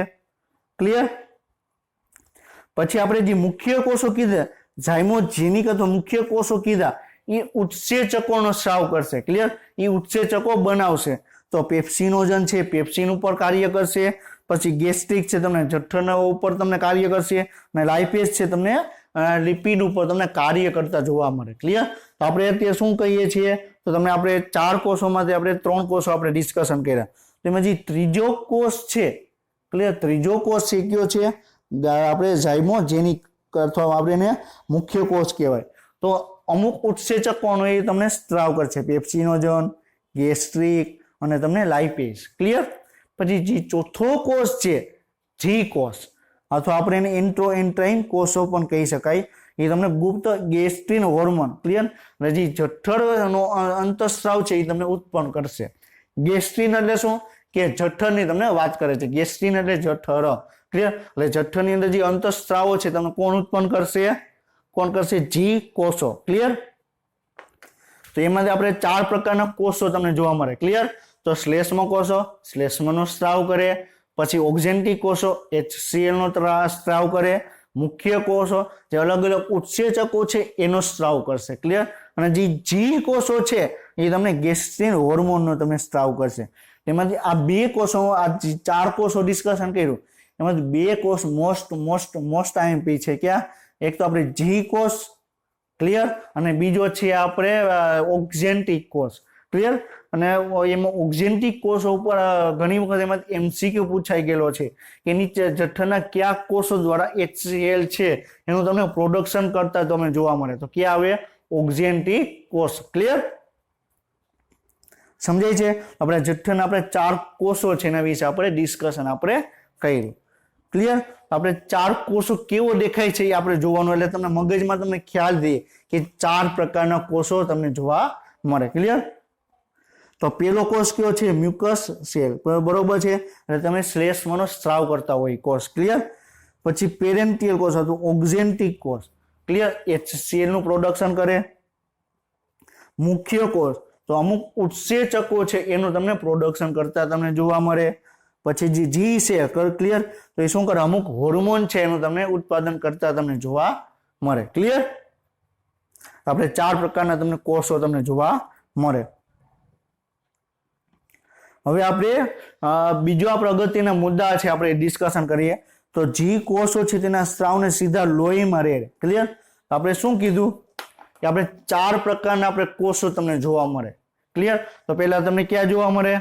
ક્લિયર। પછી આપણે જે મુખ્ય કોષો કીધા, ઝાયમોજેનિક અથવા મુખ્ય કોષો કીધા, એ ઉત્સેચકોનો સ્ત્રાવ કરશે, ક્લિયર। એ ઉત્સેચકો બનાવશે। તો પેપ્સિનોજન છે પેપ્સિન ઉપર કાર્ય કરશે, પછી ગેસ્ટ્રિક છે તમને જઠરના ઉપર તમને કાર્ય કરશે, અને લાઇપેઝ છે તમને લિપિડ ઉપર તમને કાર્ય કરતા જોવા મળે, ક્લિયર। તો આપણે અત્યારે શું કહીએ છીએ, તો તમને આપણે 4 કોષોમાંથી આપણે 3 કોષો આપણે ડિસ્કશન કર્યા, તેમાં જે ત્રીજો કોષ છે, ક્લિયર, ત્રીજો કોષ છે કયો છે, આપણે ઝાયમોજેનિક અથવા આપણે એને મુખ્ય કોષ કહેવાય। તો અમુક ઉત્સેચકોનો એ તમને સ્ત્રાવ કરશે, પેપ્સિનોજન, ગેસ્ટ્રિક અને તમને લાઇપેઝ, ક્લિયર। પછી જે ચોથો કોષ છે જી કોષ અથવા આપણે એને એન્ટ્રોએન્ટ્રાઇન કોષો પણ કહી શકાય, એ તમને ગુપ્ત ગેસ્ટ્રિન હોર્મોન, ક્લિયર, અને જે જઠરનો અંતઃસ્ત્રાવ છે એ તમને ઉત્પન્ન કરશે। ગેસ્ટ્રિન એટલે શું કે જઠરની તમને વાત કરે છે, ગેસ્ટ્રિન એટલે જઠર, ક્લિયર? એટલે જઠરની અંદર જે અંતઃસ્ત્રાવો છે તમને કોણ ઉત્પન્ન કરશે? કોણ કરશે? જી કોષો. ક્લિયર? તો એમાંથી આપણે 4 પ્રકારના કોષો તમને જોવા મળે. ક્લિયર? તો શ્લેષ્મ કોષો શ્લેષ્મનો સ્ત્રાવ કરે, પછી ઓક્ઝેન્ટિક કોષો HCl નો સ્ત્રાવ કરે, મુખ્ય કોષો જે અલગ અલગ ઉત્સેચકો છે એનો સ્ત્રાવ કરશે. ક્લિયર? અને જે જી કોષો છે એ તમને ગેસ્ટ્રિન હોર્મોનનો તમે સ્ત્રાવ કરશે. એમાંથી આ 2 કોષો, આ 4 કોષો ડિસ્કશન કર્યું, એમાંથી 2 કોષ મોસ્ટ IMP છે. ક્યાં? એક તો આપણે જી કોષ. ક્લિયર? અને બીજો છે આપણે ઓક્ઝેન્ટિક કોષ. ક્લિયર? અને એમાં ઓક્ઝેન્ટિક કોષો ઉપર ઘણી વખત એમાં MCQ પૂછાઈ ગયેલો છે કે એની જઠરના કયા કોષો દ્વારા HCl છે એનું તમને પ્રોડક્શન કરતા તમને જોવા મળે. તો ક્યાં આવે? ઓક્ઝેન્ટિક કોષ. ક્લિયર? સમજાય છે? આપણે જઠરના આપણે 4 કોષો છે એના વિશે આપણે ડિસ્કશન આપણે કર્યું. ક્લિયર? આપણે 4 કોષો કેવો દેખાય છે એ આપણે જોવાનું, એટલે તમને મગજમાં તમને ખ્યાલ દે કે 4 પ્રકારના કોષો તમને જોવા મળે. ક્લિયર? તો પેલો કોષ કયો છે? Mucus cell. બરોબર છે? એટલે તમે શ્લેષ્મનો સ્ત્રાવ કરતા હોય કોષ. ક્લિયર? પછી પેરેન્ટિયલ કોષ હતું ઓક્ઝેન્ટિક કોષ. ક્લિયર? HCl નું પ્રોડક્શન કરે. મુખ્ય કોષ તો અમુક ઉત્સેચકો છે એનું તમને પ્રોડક્શન કરતા તમને જોવા મળે. પછી જે જી છે. ક્લિયર? તો એ શું કરે? અમુક હોર્મોન છે એનું તમને ઉત્પાદન કરતા તમને જોવા મળે. ક્લિયર? આપણે 4 પ્રકારના તમને કોષો તમને જોવા મળે. હવે આપણે બીજો આપણે અગત્યના મુદ્દા છે આપણે ડિસ્કશન કરીએ. તો જી કોષો છે તેના સ્ત્રાવને સીધા લોહીમાં રહે. ક્લિયર? આપણે શું કીધું કે આપણે 4 પ્રકારના આપણે કોષો તમને જોવા મળે. ક્લિયર? તો પહેલા તમને ક્યાં જોવા મળે?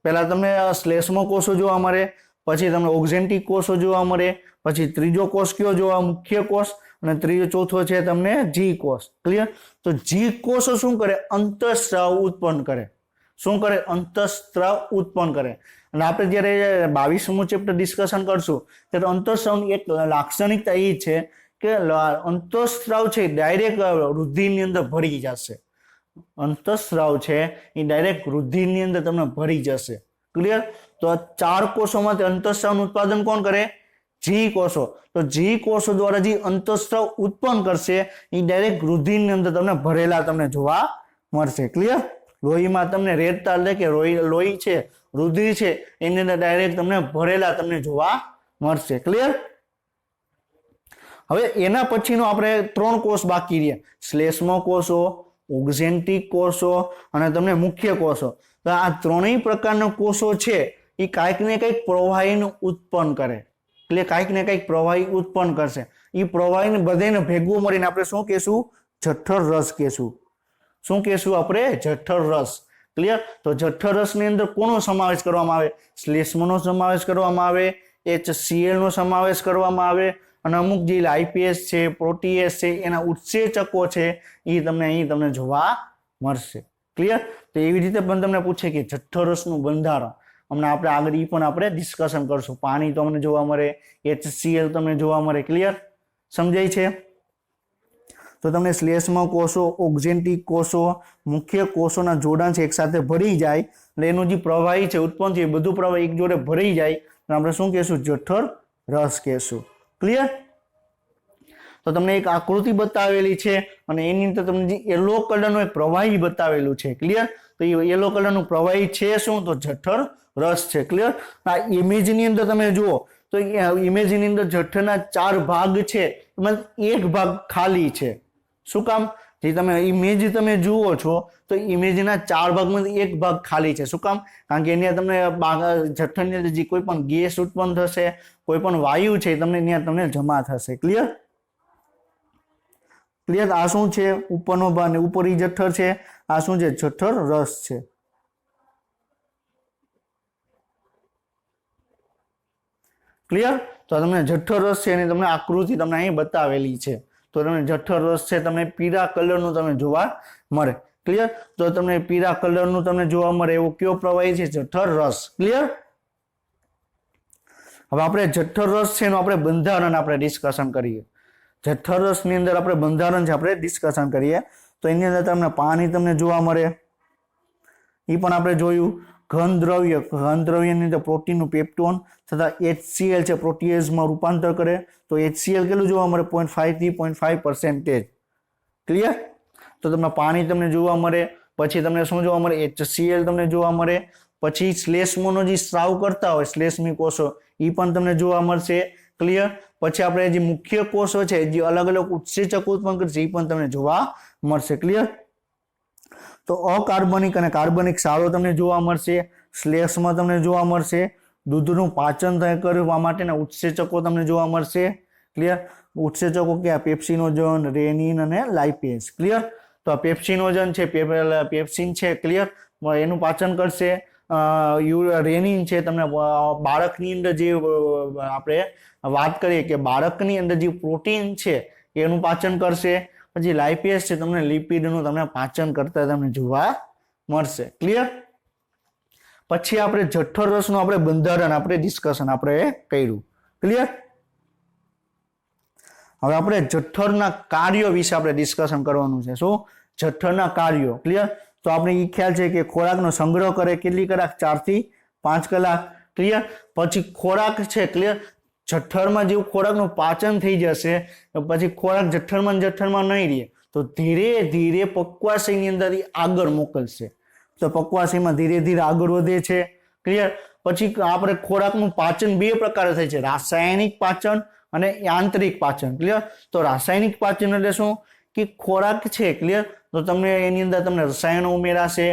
પહેલા તમને શ્લેષ્મ કોષો જોવા મળે, પછી તમને ઓક્ઝેન્ટિક કોષો જોવા મળે, પછી ત્રીજો કોષ કયો જોવા? મુખ્ય કોષ. અને ચોથો છે તમને જી કોષ. ક્લિયર? તો જી કોષો શું કરે? અંતઃસ્ત્રાવ ઉત્પન્ન કરે. શું કરે? અંતઃસ્ત્રાવ ઉત્પન્ન કરે. અને આપણે જ્યારે 22મું ચેપ્ટર ડિસ્કશન કરશું ત્યારે અંતઃસ્ત્રાવની એક લાક્ષણિકતા એ છે કે અંતઃસ્ત્રાવ છે ડાયરેક્ટ વૃદ્ધિની અંદર ભરી જશે. અંતઃસ્ત્રાવ છે એ ડાયરેક્ટ વૃદ્ધિની અંદર તમને ભરી જશે. ક્લિયર? તો આ 4 કોષોમાંથી અંતઃસ્ત્રાવનું ઉત્પાદન કોણ કરે? જી કોષો. તો જી કોષો દ્વારા જે અંતઃસ્ત્રાવ ઉત્પન્ન કરશે એ ડાયરેક્ટ વૃદ્ધિની અંદર તમને ભરેલા તમને જોવા મળશે. ક્લિયર? લોહીમાં તમને રેડતા એટલે કે લોહી છે, રુધિર છે એની અંદર ડાયરેક્ટ તમને ભરેલા તમને જોવા મળશે. ક્લિયર? હવે એના પછીનો આપણે 3 કોષ બાકી રહ્યા. શ્લેષ્મ કોષો, ઓક્ઝેન્ટિક કોષો અને તમને મુખ્ય કોષો. તો આ 3 પ્રકારના કોષો છે એ કાંઈક ને કંઈક પ્રવાહીનું ઉત્પન્ન કરે. એટલે કાંઈક ને કંઈક પ્રવાહી ઉત્પન્ન કરશે. એ પ્રવાહીને બધાને ભેગું મળીને આપણે શું કહેશું? જઠર રસ કહેશું. શું કહેશું આપણે? જઠર રસ. ક્લિયર? તો જઠર રસની અંદર કોનો સમાવેશ કરવામાં આવે? શ્લેષ્મનો સમાવેશ કરવામાં આવે, HCl નો સમાવેશ કરવામાં આવે, અને અમુક જે IPS છે, પ્રોટીએસ છે એના ઉત્સેચકો છે એ તમને અહીં તમને જોવા મળશે. ક્લિયર? તો એવી રીતે પણ તમને પૂછે કે જઠર રસનું બંધારણ હમણાં આપણે આગળ એ પણ આપણે ડિસ્કશન કરશું. પાણી તમને જોવા મળે, HCl તમને જોવા મળે. ક્લિયર? સમજાય છે? તો તમને શ્લેષ્મ કોષો, ઓક્ઝેન્ટિક કોષો, મુખ્ય કોષોના જોડાણ છે એક સાથે ભળી જાય એટલે એનું જે પ્રવાહી છે ઉત્પન્ન છે એ બધું પ્રવાહી એક જોડે ભરી જાય તો આપણે શું કહેશું? જઠર રસ કહેશું. ક્લિયર? તો તમને એક આકૃતિ બતાવેલી છે અને એની અંદર તમને જે યલો કલરનું એક પ્રવાહી બતાવેલું છે. ક્લિયર? તો એ યલો કલરનું પ્રવાહી છે શું? તો જઠર રસ છે. ક્લિયર? આ ઇમેજની અંદર તમે જુઓ તો ઇમેજની અંદર જઠરના 4 ભાગ છે એમાં એક ભાગ ખાલી છે. શું કામ? જે તમે ઇમેજ તમે જુઓ છો તો ઇમેજના 4 ભાગમાંથી એક ભાગ ખાલી છે. શું કામ? કારણ કે એની તમને જઠરની અંદર જે કોઈ પણ ગેસ ઉત્પન્ન થશે, કોઈ પણ વાયુ છે તમને ત્યાં તમને જમા થશે. ક્લિયર? ક્લિયર? આ શું છે? ઉપરનો ભાગ, ઉપરી જઠર છે. આ શું છે? જઠર રસ છે. ક્લિયર? તો તમને જઠર રસ છે એની તમને આકૃતિ તમને અહીં બતાવેલી છે. તો તમને જઠર રસ છે તમને પીળા કલરનું તમે જોવા મળે. ક્લિયર? તો તમને પીળા કલરનું તમને જોવા મળે એવો કયો પ્રવાહી છે? જઠર રસ. ક્લિયર? હવે આપણે જઠર રસ છે એનું આપણે બંધારણ આપણે ડિસ્કશન કરીએ. જઠર રસની અંદર આપણે બંધારણ છે આપણે ડિસ્કશન કરીએ તો એની અંદર તમને પાણી તમને જોવા મળે એ પણ આપણે જોયું. ઘન દ્રવ્યની અંદર પ્રોટીનનું પેપ્ટોન તથા HCl છે પ્રોટીએઝમાં રૂપાંતર કરે તો HCl કેટલું જોવા મળે 0.5 થી 0.5%. ક્લિયર? તો તમને પાણી તમને જોવા મળે, પછી તમને શું જોવા મળે, HCl તમને જોવા મળે, પછી શ્લેષ્મનો જે સ્ત્રાવ કરતા હોય શ્લેષ્મી કોષો એ પણ તમને જોવા મળશે. ક્લિયર? પછી આપણે જે મુખ્ય કોષો છે જે અલગ અલગ ઉત્સેચક ઉત્પન્ન કરશે એ પણ તમને જોવા મળશે. ક્લિયર? તો અકાર્બનિક અને કાર્બનિક ક્ષારો તમને જોવા મળશે, શ્લેષ્મ તમને જોવા મળશે, દૂધનું પાચન કરવા માટેના ઉત્સેચકો તમને જોવા મળશે. ક્લિયર? ઉત્સેચકો ક્યાં? પેપ્સિનોજન, રેનિન અને લાઇપેઝ. ક્લિયર? તો આ પેપ્સિનોજન છે, પેપ્સિન છે. ક્લિયર? એનું પાચન કરશે. રેનિન છે તમને બાળકની અંદર જે આપણે વાત કરીએ કે બાળકની અંદર જે પ્રોટીન છે એનું પાચન કરશે. પછી લાઇપેઝ છે તમને લિપિડનું તમને પાચન કરતા તમને જોવા મળશે. ક્લિયર? પછી આપણે જઠર રસનું આપણે બંધારણ આપણે ડિસ્કશન આપણે કર્યું. ક્લિયર? હવે આપણે જઠરના કાર્યો વિશે આપણે ડિસ્કશન કરવાનું છે. શું? જઠરના કાર્યો. ક્લિયર? તો આપણે એ ખ્યાલ છે કે ખોરાકનો સંગ્રહ કરે કેટલી કલાક? 4 થી 5 કલાક. ક્લિયર? પછી ખોરાક છે. ક્લિયર? જઠરમાં જેવું ખોરાકનું પાચન થઈ જશે પછી ખોરાક જઠરમાં નહીં રહે તો ધીરે ધીરે પક્વાશયની અંદર આગળ મોકલશે. તો પક્વાશયમાં ધીરે ધીરે આગળ વધે છે. ક્લિયર? પછી આપણે ખોરાકનું પાચન બે પ્રકારે થાય છે, રાસાયણિક પાચન અને યાંત્રિક પાચન. ક્લિયર? તો રાસાયણિક પાચન એટલે શું કે ખોરાક છે. ક્લિયર? તો તમને એની અંદર તમને રસાયણો ઉમેરાશે,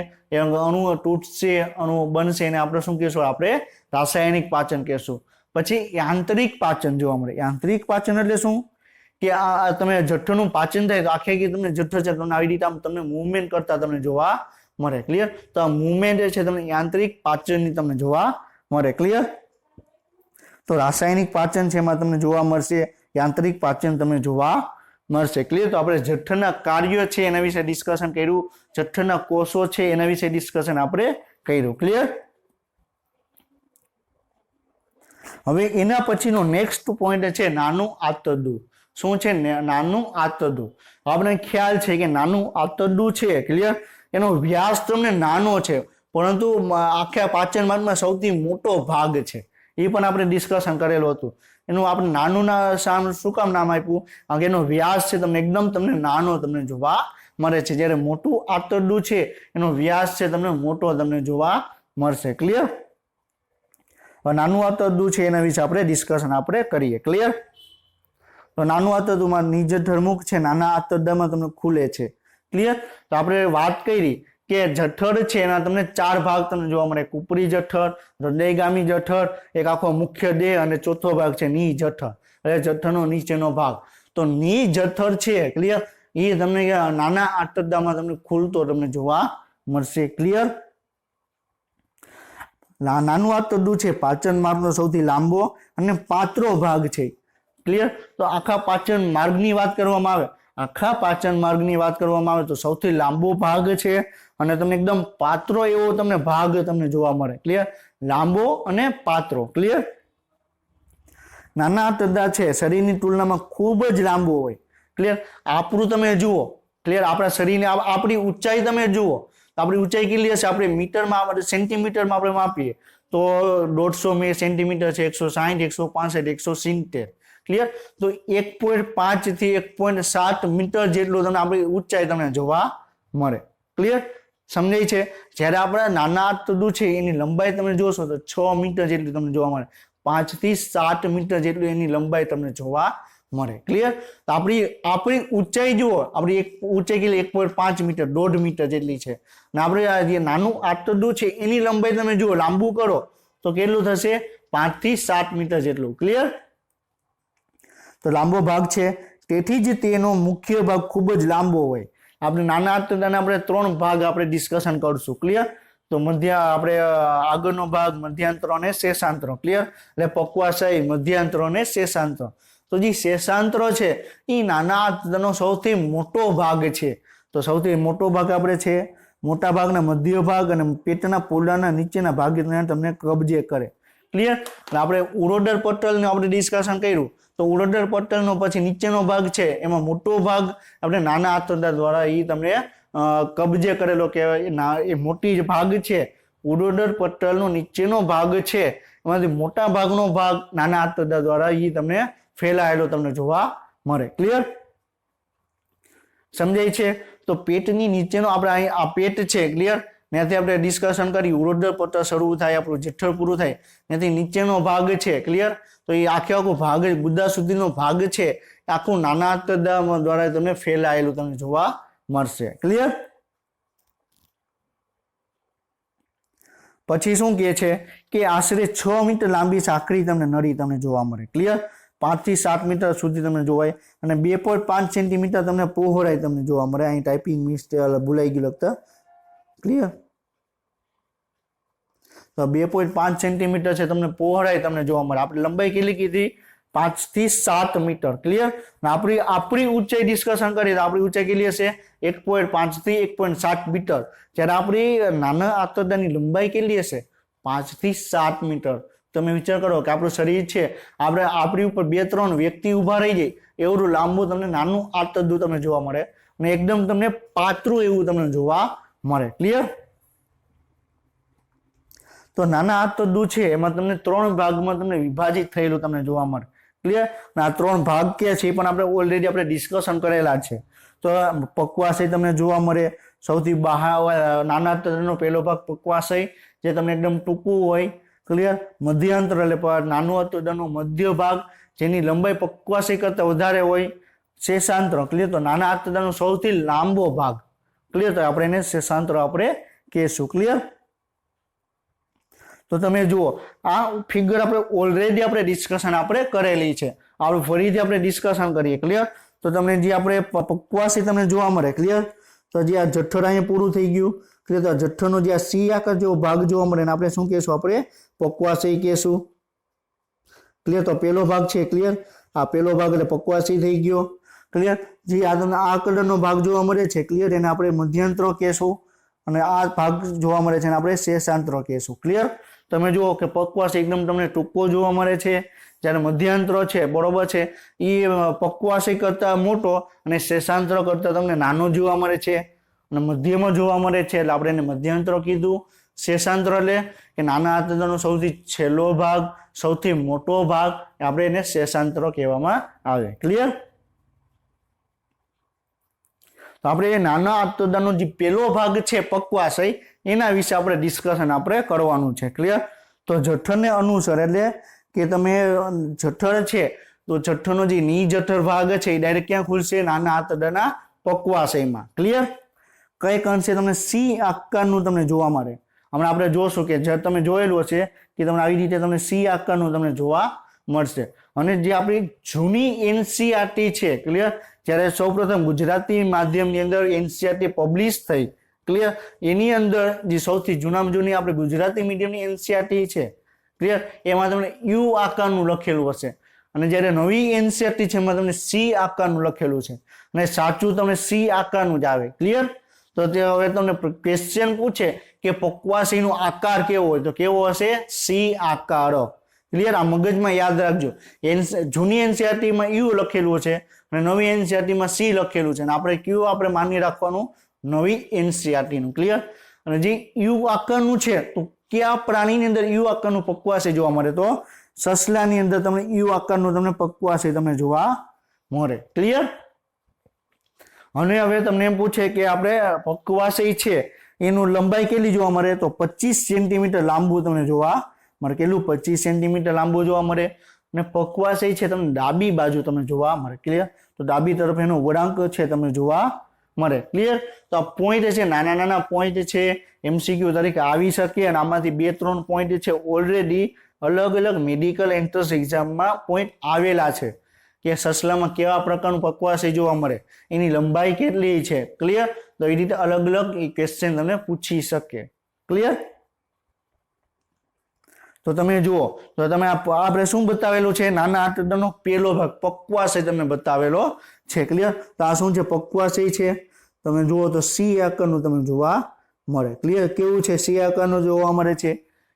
અણુ તૂટશે, અણુ બનશે એને આપણે શું કહેશું? આપણે રાસાયણિક પાચન કહેશું. પછી યાંત્રિક પાચન જોવા મળે. યાંત્રિક પાચન એટલે શું કે આ તમે જઠ્ઠરનું પાચન થાય તો આખે તમને જઠ્ઠર છે તમને આવી રીતે તમને મૂવમેન્ટ કરતા તમને જોવા મળે. ક્લિયર? તો આ મૂવમેન્ટ છે તમને યાંત્રિક પાચનની તમને જોવા મળે. ક્લિયર? તો રાસાયણિક પાચન છે એમાં તમને જોવા મળશે, યાંત્રિક પાચન તમને જોવા મળશે. ક્લિયર? તો આપણે જઠ્ઠરના કાર્યો છે એના વિશે ડિસ્કશન કર્યું, જઠ્ઠરના કોષો છે એના વિશે ડિસ્કશન આપણે કર્યું. ક્લિયર? હવે એના પછીનો નેક્સ્ટ પોઈન્ટ છે નાનું આંતરડું. શું છે? નાનું આંતરડું. આપણે ખ્યાલ છે કે નાનું આંતરડું છે. ક્લિયર? એનો વ્યાસ તમને નાનો છે પરંતુ આખા પાચન માર્ગમાં સૌથી મોટો ભાગ છે. એ પણ આપણે ડિસ્કશન કરેલું હતું. એનું આપણે નાનું શું કામ નામ આપ્યું? કારણ કે એનો વ્યાસ છે તમને એકદમ તમને નાનો તમને જોવા મળે છે, જ્યારે મોટું આંતરડું છે એનો વ્યાસ છે તમને મોટો તમને જોવા મળશે. ક્લિયર? નાનું આંતરડું છે એના વિશે આપણે ડિસ્કશન આપણે કરીએ. ક્લિયર? તો નાનું આંતરડુંમાં નિજઠરમુખ છે, નાના આંતરડામાં તમને ખુલે છે. ક્લિયર? તો આપણે વાત કરી કે જઠર છે એના તમને 4 ભાગ તમને જોવા મળે, ઉપરી જઠર, હૃદયગામી જઠર, એક આખો મુખ્ય દેહ અને ચોથો ભાગ છે ની જઠર, એટલે જઠરનો નીચેનો ભાગ. તો ની જઠર છે. ક્લિયર? એ તમને નાના આંતરડામાં તમને ખુલતો તમને જોવા મળશે. ક્લિયર? નાનું આંતરડું છે પાચન માર્ગનો સૌથી લાંબો અને પાતળો ભાગ છે. ક્લિયર? તો આખા પાચન માર્ગની વાત કરવામાં આવે તો સૌથી લાંબો ભાગ છે અને તમને એકદમ પાતળો એવો તમને ભાગ તમને જોવા મળે. ક્લિયર? લાંબો અને પાતળો. ક્લિયર? નાના આંતરડા છે શરીરની તુલનામાં ખૂબ જ લાંબો હોય. ક્લિયર? આપણું તમે જુઓ. ક્લિયર? આપણા શરીરની આપણી ઊંચાઈ તમે જુઓ. આપણી ઊંચાઈ કેટલી હશે? આપણે મીટરમાં સેન્ટીમીટરમાં આપણે માપીએ તો 150 સેન્ટીમીટર છે, 160, 165, 170. ક્લિયર? તો 1.5 થી 1.7 મીટર જેટલું તમને આપણી ઊંચાઈ તમને જોવા મળે. ક્લિયર? સમજાય છે? જ્યારે આપણા નાના આંતરડું છે એની લંબાઈ તમે જોશો તો 6 મીટર જેટલી તમને જોવા મળે, 5 થી 7 મીટર જેટલી એની લંબાઈ તમને જોવા મળે. ક્લિયર? તો આપણી ઊંચાઈ જુઓ, આપણી ઊંચાઈ કેટલી? 1.5 મીટર, 1.5 મીટર જેટલી છે. અને આપણે જે નાનું આંતરડું છે એની લંબાઈ તમે જુઓ, લાંબુ કરો તો કેટલું થશે? 5 થી 7 મીટર જેટલું. ક્લિયર? તો લાંબો ભાગ છે તેથી જ તેનો મુખ્ય ભાગ ખૂબ જ લાંબો હોય. આપણે નાના આંતરડાના આપણે 3 ભાગ આપણે ડિસ્કશન કરશું. ક્લિયર? તો આપણે આગળનો ભાગ, મધ્યાંતરો અને શેષાંતરો. ક્લિયર? એટલે પક્વાશય, મધ્યાંતરો અને શેષાંતરો. તો જે શેષાંતરો છે એ નાના આંતરડાનો સૌથી મોટો ભાગ છે. તો સૌથી મોટો ભાગ આપણે છે મોટા ભાગના મધ્ય ભાગ અને પેટના પોલાના નીચેના ભાગે તમને કબજે કરે. ક્લિયર? આપણે ઉરોડર પટલનું આપણે ડિસ્કશન કર્યું તો ઉરોડર પટલનો પછી નીચેનો ભાગ છે એમાં મોટો ભાગ આપણે નાના આંતરડા દ્વારા એ તમને કબજે કરેલો કહેવાય. એ મોટી ભાગ છે ઉડોદર પટલનો નીચેનો ભાગ છે એમાંથી મોટા ભાગનો ભાગ નાના આંતરડા દ્વારા એ તમને ફેલાયેલો તમને જોવા મળે. ક્લિયર? સમજાય છે? તો પેટની નીચેનો આપણે અહીં આ પેટ છે. ક્લિયર? ત્યાંથી આપણે ડિસ્કશન કરી ઉડોદર પટલ શરૂ થાય, આપણું જઠર પૂરું થાય, ત્યાંથી નીચેનો ભાગ છે. ક્લિયર? તો એ આખો ભાગ ગુદા સુધીનો ભાગ છે આખું નાના આંતરડા દ્વારા તમને ફેલાયેલું તમને જોવા મળશે. ક્લિયર? પછી શું કહે છે કે આશરે 6 મીટર લાંબી સાંકડી તમને નળી તમને જોવા મળે. ક્લિયર? 5 થી 7 મીટર સુધી તમને જોવાય અને 2.5 સેન્ટીમીટર તમને પહોળાઈ તમને જોવા મળે. અહીં ટાઈપિંગ મિસ્ટેક ભૂલાઈ ગયું લખતા. ક્લિયર? તો 2.5 સેન્ટીમીટર છે તમને પહોળાઈ તમને જોવા મળે. આપણે લંબાઈ કેટલી કીધી? 5 થી 7 મીટર. ક્લિયર? આપણી ઊંચાઈ ડિસ્કશન કરીએ તો આપણી ઊંચાઈ કેટલી હશે? 1.5 થી 1.7 મીટર. જ્યારે આપણી નાના આંતરડાની લંબાઈ કેટલી હશે? 5 થી 7 મીટર. તમે વિચાર કરો કે આપણું શરીર છે, આપણે આપણી ઉપર 2-3 વ્યક્તિ ઉભા રહી જાય એવું લાંબુ તમને નાનું આંતરડું તમને જોવા મળે અને એકદમ તમને પાતળું એવું તમને જોવા મળે. ક્લિયર? તો નાના આંતરડું છે એમાં તમને 3 ભાગમાં તમને વિભાજિત થયેલું તમને જોવા મળે. ક્લિયર? આ 3 ભાગ કે છે પણ આપણે ઓલરેડી આપણે ડિસ્કશન કરેલા છે. તો પક્વાશય તમને જોવા મળે. સૌથી બહાર નાના આંતરડાનો પહેલો ભાગ પક્વાશય જે તમને એકદમ ટૂંકું હોય. ક્લિયર? મધ્યાંતર એટલે નાનું આંતરડાનો મધ્ય ભાગ જેની લંબાઈ પક્વાશય કરતા વધારે હોય. શેષાંત્ર. ક્લિયર? તો નાના આંતરડાનો સૌથી લાંબો ભાગ. ક્લિયર? તો આપણે એને શેષાંત્ર આપણે કહેશું. ક્લિયર? તો તમે જુઓ આ ફિગર આપણે ઓલરેડી આપણે ડિસ્કશન આપણે કરેલી છે. આપણે ફરીથી આપણે ડિસ્કશન કરીએ. ક્લિયર? તો તમને જે આપણે પક્વાશય તમને જોવા મળે. ક્લિયર? તો જે આ જઠ્ઠર અહીંયા પૂરું થઈ ગયું. ક્લિયર? તો જઠ્ઠરનો જે આ સી આકાર જેવો ભાગ જોવા મળે ને આપણે શું કહેશું? આપણે પક્વાશય કહેશું. ક્લિયર? તો પહેલો ભાગ છે. ક્લિયર? આ પહેલો ભાગ એટલે પક્વાશય થઈ ગયો. ક્લિયર? જે આ તમને આ કલરનો ભાગ જોવા મળે છે. ક્લિયર? એને આપણે મધ્યંત્ર કહેશું અને આ ભાગ જોવા મળે છે એને આપણે શેષાંત્ર કહેશું. ક્લિયર? તમે જુઓ કે પક્વાશય એકદમ તમને ટૂંકો જોવા મળે છે, જ્યારે મધ્યાંત્ર છે બરોબર છે એ પક્વાશય કરતા મોટો અને શેષાંત્ર કરતા તમને નાનો જોવા મળે છે અને મધ્યમાં જોવા મળે છે એટલે આપણે એને મધ્યાંત્ર કીધું. શેષાંત્ર એટલે કે નાના આંતરડાનો સૌથી છેલ્લો ભાગ, સૌથી મોટો ભાગ, આપણે એને શેષાંત્ર કહેવામાં આવે. ક્લિયર? તો આપણે એ નાના આંતરડાનો જે પહેલો ભાગ છે પક્વાશય એના વિશે આપણે ડિસ્કશન આપણે કરવાનું છે. ક્લિયર? તો જઠરને અનુસર એટલે કે તમે જઠર છે તો જઠરનો જે ની જઠર ભાગ છે એ ડાયરેક્ટ ક્યાં ખુલશે? નાના આંતરડાના પક્વાશયમાં. ક્લિયર? કઈક અંશે તમને સી આકારનું તમને જોવા મળે. હમણાં આપણે જોશું કે તમે જોયેલું હશે કે તમને આવી રીતે તમને સી આકારનું તમને જોવા મળશે. અને જે આપણી જૂની એનસીઆરટી છે. ક્લિયર? જ્યારે સૌપ્રથમ ગુજરાતી માધ્યમની અંદર એનસીઆરટી પબ્લિશ થઈ. ક્લિયર? એની અંદર જે સૌથી જૂનામાં જૂની આપણે ગુજરાતી મીડિયમની એનસીઆરટી છે. ક્લિયર? એમાં તમને યુ આકારનું લખેલું હશે અને જ્યારે નવી એનસીઆરટી છે એમાં તમને સી આકારનું લખેલું છે અને સાચું તમને સી આકારનું જ આવે. ક્લિયર? તો તે હવે તમને ક્વેશ્ચન પૂછે કે પક્વાશયનો આકાર કેવો હોય તો કેવો હશે? સી આકાર. ક્લિયર? આ મગજમાં યાદ રાખજો. જૂની એનસીઆરટીમાં યુ લખેલું છે અને નવી એનસીઆરટીમાં સી લખેલું છે અને આપણે ક્યુ આપણે માની રાખવાનું નવી એનસીઆરટીનું. ક્લિયર? અને જે યુ આકારનું છે તો કયા પ્રાણીની અંદર યુ આકારનું પક્વાશય જોવા મળે? તો સસલાની અંદર તમને યુ આકારનું તમને પક્વાશય તમને જોવા મળે. ક્લિયર? અને હવે તમને એમ પૂછે કે આપણે પક્વાશય છે એનું લંબાઈ કેટલી જોવા મળે? તો 25 સેન્ટીમીટર લાંબુ તમને જોવા મળે. કેટલું? 25 સેન્ટીમીટર લાંબુ જોવા મળે. અને પક્વાશય છે તમને ડાબી બાજુ તમને જોવા મળે. ક્લિયર? તો ડાબી તરફ એનો વળાંક છે તમને જોવા મળે. ક્લિયર? તો આ પોઈન્ટ છે નાના નાના પોઈન્ટ છે એમસીક્યુ તરીકે આવી શકે અને આમાંથી 2-3 પોઈન્ટ છે ઓલરેડી અલગ અલગ મેડિકલ એન્ટ્રન્સ એક્ઝામમાં પોઈન્ટ આવેલા છે કે સસલામાં કેવા પ્રકારનું પક્વાશય જોવા મળે, એની લંબાઈ કેટલી છે. ક્લિયર? તો એ રીતે અલગ અલગ ક્વેશ્ચન તમને પૂછી શકે. ક્લિયર? તો તમે જુઓ તો તમે આપણે શું બતાવેલું છે? નાના આંતરડાનો પહેલો ભાગ પક્વાશય તમને બતાવેલો છે. ક્લિયર? તો આ શું છે? પક્વાશય છે. તમે જુઓ તો સી આકારનું તમને જોવા મળે. ક્લિયર? કેવું છે? સી આકારનું જોવા મળે છે.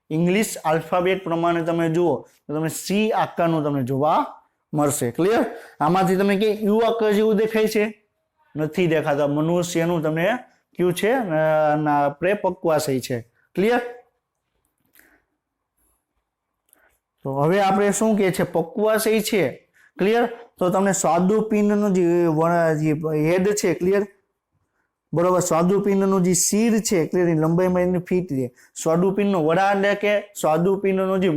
ઇંગ્લિશ આલ્ફાબેટ પ્રમાણે તમે જુઓ તો તમે સી આકારનું તમને જોવા મળશે. ક્લિયર? આમાંથી તમે કે યુ આકાર જેવું દેખાય છે? નથી દેખાતા. મનુષ્યનું તમને કયું છે? પક્વાશય છે. ક્લિયર? તો હવે આપણે શું કહે છે પક્વાશય છે ક્લિયર તો તમને સ્વાદુપિંડનો જે હેડ છે ક્લિયર બરોબર સ્વાદુપિંડનું જે શિર છે ક્લિયર લંબાઈમાં એની ફીટ છે સ્વાદુપિંડનો વડા એટલે કે સ્વાદુપિંડનો જે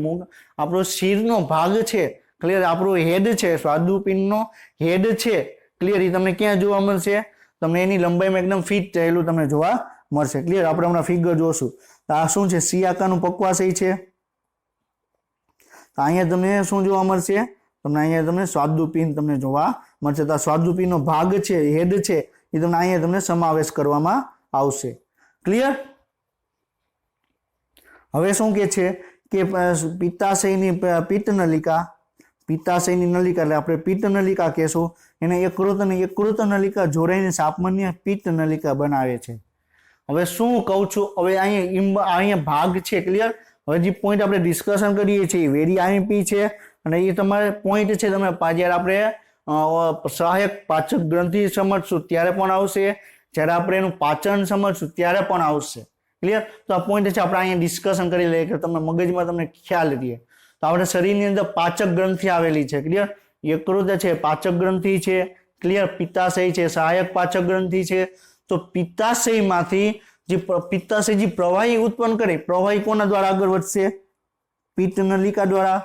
આપણો શિરનો ભાગ છે ક્લિયર આપણો હેડ છે સ્વાદુપિંડનો હેડ છે ક્લિયર એ તમને ક્યાં જોવા મળશે તમને એની લંબાઈમાં એકદમ ફિટ થયેલું તમને જોવા મળશે ક્લિયર આપણે હમણાં ફિગર જોશું આ શું છે સી આકારનું પક્વાશય છે અહીંયા તમને શું જોવા મળશે તમને અહીંયા તમને સ્વાદુપિંડ તમને જોવા મળશે તો આ સ્વાદુપિંડનો ભાગ છે હેડ છે એ તમને અહીંયા તમને સમાવેશ કરવામાં આવશે ક્લિયર હવે શું કે છે કે પિત્તાશયની પિત્તાશયની નલિકા એટલે આપણે પિત્ત નલિકા કહેશું એને યકૃત અને યકૃત નલિકા જોડાઈને સામાન્ય પિત્ત નલિકા બનાવે છે હવે શું કહું છું હવે અહીંયા ભાગ છે ક્લિયર હવે જે પોઈન્ટ આપણે ડિસ્કશન કરીએ છીએ વેરી આઈએમપી છે અને એ તમારે પોઈન્ટ છે તમે જ્યારે આપણે સહાયક પાચક ગ્રંથિ સમજશું ત્યારે પણ આવશે જ્યારે આપણે એનું પાચન સમજશું ત્યારે પણ આવશે ક્લિયર તો આ પોઈન્ટ છે આપણે અહીંયા ડિસ્કશન કરી લઈએ કે તમને મગજમાં તમને ખ્યાલ રહે તો આપણે શરીરની અંદર પાચક ગ્રંથિ આવેલી છે ક્લિયર યકૃત છે પાચક ગ્રંથિ છે ક્લિયર પિત્તાશય છે સહાયક પાચક ગ્રંથિ છે તો પિત્તાશયમાંથી પિત્તાશય જે પ્રવાહી ઉત્પન્ન કરે પ્રવાહી કોના દ્વારા આગળ વધશે પિત્ત નલિકા દ્વારા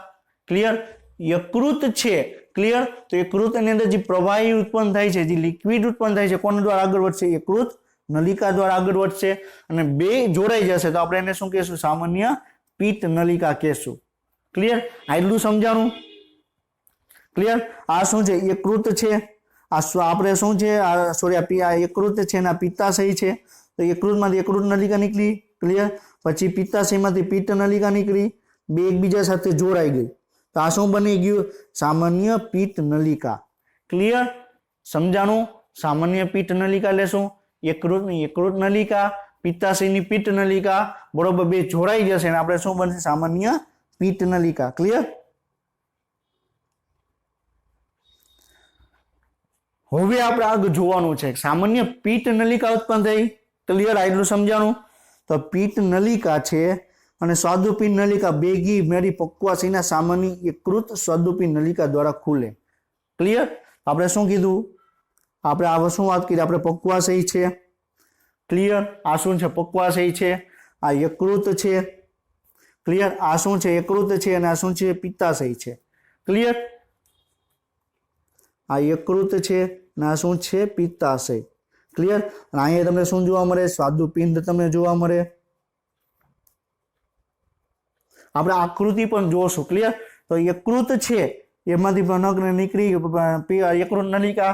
ક્લિયર યકૃત છે ક્લિયર તો યકૃતની અંદર જે પ્રવાહી ઉત્પન્ન થાય છે જે લિક્વિડ ઉત્પન્ન થાય છે કોના દ્વારા આગળ વધશે યકૃત નલિકા દ્વારા આગળ વધશે અને બે જોડાઈ જશે તો આપણે એને શું કહેશું સામાન્ય પિત્ત નલિકા કહેશું ક્લિયર આટલું સમજાણું ક્લિયર આ શું છે યકૃત છે આપણે શું છે સોરી આ યકૃત છે અને પિત્તાશય છે તો યકૃતમાંથી યકૃત નલિકા નીકળી ક્લિયર પછી પિત્તાશયમાંથી પિત્ત નલિકા નીકળી બે એકબીજા સાથે જોડાઈ ગઈ તો આ શું બની ગયું સામાન્ય પિત્ત નલિકા ક્લિયર સમજાણું સામાન્ય પિત્ત નલિકા લેશું યકૃત નલિકા પિત્તાશયની પિત્ત નલિકા બરોબર બે જોડાઈ જશે અને આપણે શું બનશે સામાન્ય પિત્ત નલિકા ક્લિયર હવે આપણે આગળ જોવાનું છે સામાન્ય પિત્ત નલિકા ઉત્પન્ન થઈ ક્લિયર આટલું સમજાણું તો પિત્ત નલિકા છે અને સ્વાદુપિંડ નલિકા બેગી મેરી પક્વાશયના સામાન્ય યકૃત સ્વાદુપિંડ નલિકા દ્વારા ખુલે ક્લિયર આપણે શું કીધું આપણે આ શું વાત કરી આપણે પક્વાશય છે ક્લિયર આ શું છે પક્વાશય છે આ યકૃત છે ક્લિયર આ શું છે યકૃત છે અને આ શું છે પિત્તાશય છે ક્લિયર આ યકૃત છે અને આ શું છે પિત્તાશય ક્લિયર અને અહીંયા તમને શું જોવા મળે સ્વાદુપિંડ તમને જોવા મળે આપણે આકૃતિ પણ જોશું ક્લિયર તો યકૃત છે એમાંથી નગ્ન નીકળી યકૃત નલિકા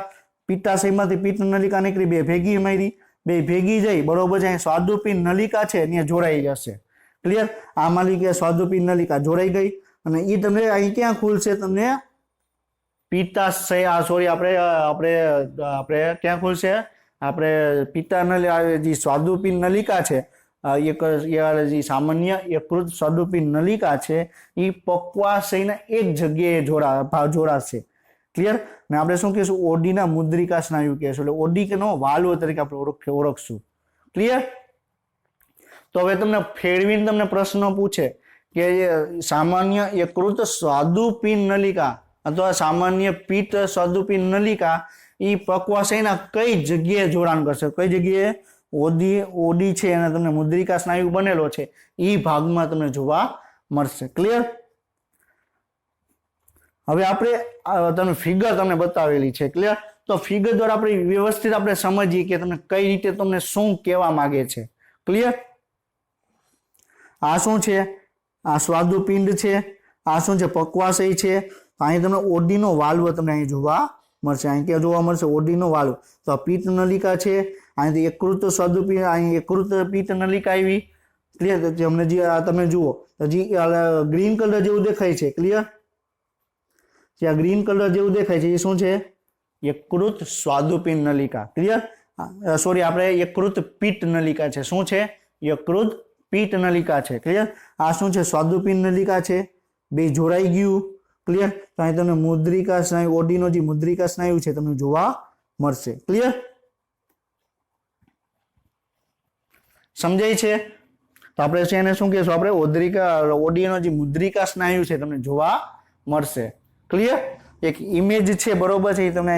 પિત્તાશયમાંથી પિત્ત નલિકા નીકળી બે ભેગી મારી બે ભેગી જઈ બરોબર છે સ્વાદુપિંડ નલિકા છે ત્યાં જોડાઈ જશે ક્લિયર આ માલિકા સ્વાદુપિંડ નલિકા જોડાઈ ગઈ અને એ તમને અહીં ક્યાં ખુલશે તમને પિત્તાશય સોરી આપણે ક્યાં ખુલશે આપણે પિત્તા જે સ્વાદુપિંડ નલિકા છે જે સામાન્ય યકૃત સ્વાદુપિંડ નલિકા છે એ પક્વાશયના એક જગ્યાએ જોડાશે ક્લિયર ને આપણે શું કહીશું ઓડીના મુદ્રિકા સ્નાયુ કહેશું એટલે ઓડીનો વાલ્વ તરીકે આપણે ઓળખશું ક્લિયર તો હવે તમને ફેરવીને તમને પ્રશ્ન પૂછે કે સામાન્ય યકૃત સ્વાદુપિંડ નલિકા અથવા સામાન્ય પિત્ત સ્વાદુપિંડ નલિકા એ પક્વાશયના કઈ જગ્યાએ જોડાણ કરશે કઈ જગ્યાએ ઓડી છે અને તમને મુદ્રિકા સ્નાયુ બનેલો છે એ ભાગમાં તમને જોવા મળશે ક્લિયર હવે આપણે તમને ફિગર તમને બતાવેલી છે ક્લિયર તો ફિગર દ્વારા આપણે વ્યવસ્થિત આપણે સમજીએ કે તમને કઈ રીતે તમને શું કહેવા માંગે છે ક્લિયર આ શું છે આ સ્વાદુપિંડ છે આ શું છે પક્વાશય છે અહીં તમને ઓડીનો વાલ્વ તમને અહીં જોવા મળશે અહીં ક્યાં જોવા મળશે ઓડીનો વાલ્વ તો આ પિત્ત નલિકા છે અહીંથી યકૃત સ્વાદુપિંડ અહીં યકૃત પિત્ત નલિકા આવી ક્લિયર અમને જે તમે જુઓ હજી ગ્રીન કલર જેવું દેખાય છે ક્લિયર જે આ ગ્રીન કલર જેવું દેખાય છે એ શું છે યકૃત સ્વાદુપિંડ નલિકા ક્લિયર સોરી આપણે યકૃત પિત્ત નલિકા છે શું છે યકૃત પિત્ત નલિકા છે ક્લિયર આ શું છે સ્વાદુપિંડ નલિકા છે બે જોડાઈ ગયું ક્લિયર તો અહીં તમને મુદ્રિકા સ્નાયુ ઓડીનો જે મુદ્રિકા સ્નાયુ છે તમને જોવા મળશે ક્લિયર સમજાય છે તો આપણે છે એને શું કહેશું આપણે ઓડિયાનો જે મુદ્રિકા સ્નાયુ છે તમને જોવા મળશે. ક્લિયર? એક ઇમેજ છે બરોબર છે, એ તમને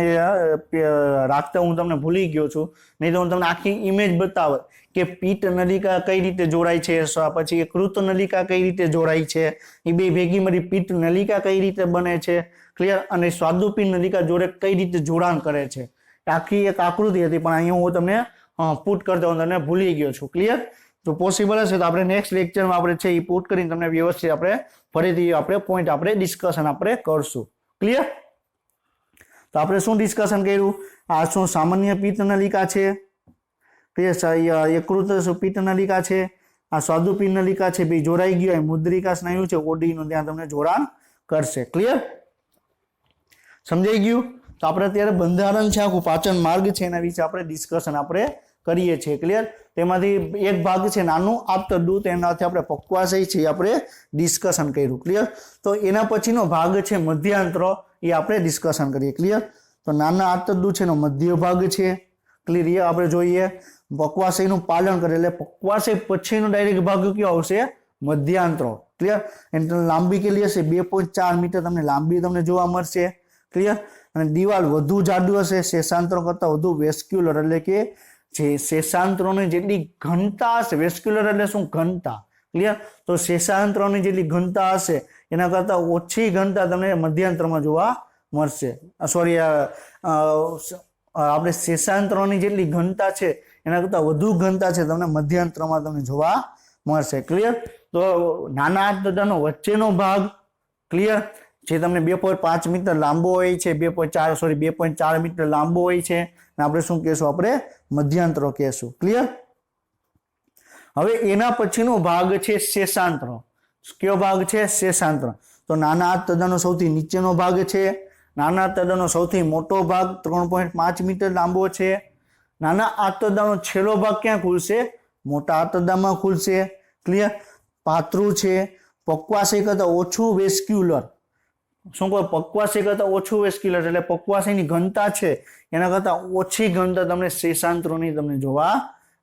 રાખતા હું તમને ભૂલી ગયો છું, નહીં તો હું તમને આખી ઇમેજ બતાવત કે પીટ નલિકા કઈ રીતે જોડાય છે, પછી કૃત નલિકા કઈ રીતે જોડાય છે, એ બે ભેગી મળી પીટ નલિકા કઈ રીતે બને છે. ક્લિયર? અને સ્વાદુપિંડ નલિકા જોડે કઈ રીતે જોડાણ કરે છે, આખી એક આકૃતિ હતી, પણ અહીંયા હું તમને પુટ કરતા હું તમને ભૂલી ગયો છું. ક્લિયર? તો પોસિબલ હશે તો આપણે નેક્સ્ટ લેક્ચરમાં આપણે છે એ પુટ કરીને તમને વ્યવસ્થિત આપણે ફરીથી આપણે પોઈન્ટ આપણે ડિસ્કશન આપણે કરશું. ક્લિયર? તો આપણે શું ડિસ્કશન કર્યું? આ શું સામાન્ય પિત્ત નલિકા છે, યકૃત પિત્ત નલિકા છે, આ સ્વાદુપિંડ નલિકા છે, બે જોડાઈ ગયો, મુદ્રિકા સ્નાયુ છે ઓડીનું, ત્યાં તમને જોડાણ કરશે. ક્લિયર? સમજાઈ ગયું? તો આપણે અત્યારે બંધારણ છે આખું પાચન માર્ગ છે એના વિશે આપણે ડિસ્કશન આપણે કરીએ છીએ. ક્લિયર? તેમાંથી એક ભાગ છે નાનું આંતરદૂત, એનાથી આપણે પક્વાશય છે આપણે ડિસ્કશન કર્યું. ક્લિયર? તો એના પછીનો ભાગ છે મધ્યાંતરો, એ આપણે ડિસ્કશન કરીએ. ક્લિયર? તો નાના આંતરદૂત છે એનો મધ્ય ભાગ છે. ક્લિયર? એ આપણે જોઈએ. પક્વાશયનું પાલન કરે એટલે પક્વાશય પછીનો ડાયરેક્ટ ભાગ કયો આવશે? મધ્યાંતરો. ક્લિયર? એટલે લાંબી કેટલી હશે? 2.4 મીટર તમને લાંબી તમને જોવા મળશે. ક્લિયર? અને દિવાલ વધુ જાડું હશે, શેષાંતરો કરતા વધુ વેસ્ક્યુલર, એટલે કે જે શેષાંતરોની જેટલી ઘનતા હશે, વેસ્ક્યુલર એટલે શું? ઘનતા. ક્લિયર? તો શેષાંતરોની જેટલી ઘનતા હશે એના કરતા ઓછી ઘનતા તમને મધ્યાંતરમાં જોવા મળશે. સોરી, આપણે શેષાંતરોની જેટલી ઘનતા છે એના કરતા વધુ ઘનતા છે તમને મધ્યાંતરમાં તમને જોવા મળશે. ક્લિયર? તો નાના આંતરડાનો વચ્ચેનો ભાગ, ક્લિયર, જે તમને 2.5 મીટર લાંબો હોય છે, 2.4 મીટર લાંબો હોય છે, આપણે શું કહેશું? આપણે મધ્યાંતરો કહેશું. ક્લિયર? હવે એના પછીનો ભાગ છે શેષાંતરો. કયો ભાગ છે? શેષાંતરો. તો નાના આંતરડાનો સૌથી નીચેનો ભાગ છે, નાના આંતરડાનો સૌથી મોટો ભાગ 3.5 મીટર લાંબો છે. નાના આંતરડાનો છેલ્લો ભાગ ક્યાં ખુલશે? મોટા આંતરડામાં ખુલશે. ક્લિયર? પાતળું છે, પક્વાશય કરતા ઓછું વેસ્ક્યુલર. શું કહો? પક્વાશય કરતા ઓછું વેસ્ક્યુલર એટલે પક્વાશયની ઘનતા છે એના કરતા ઓછી ઘનતા તમને શેષાંતરોની તમને જોવા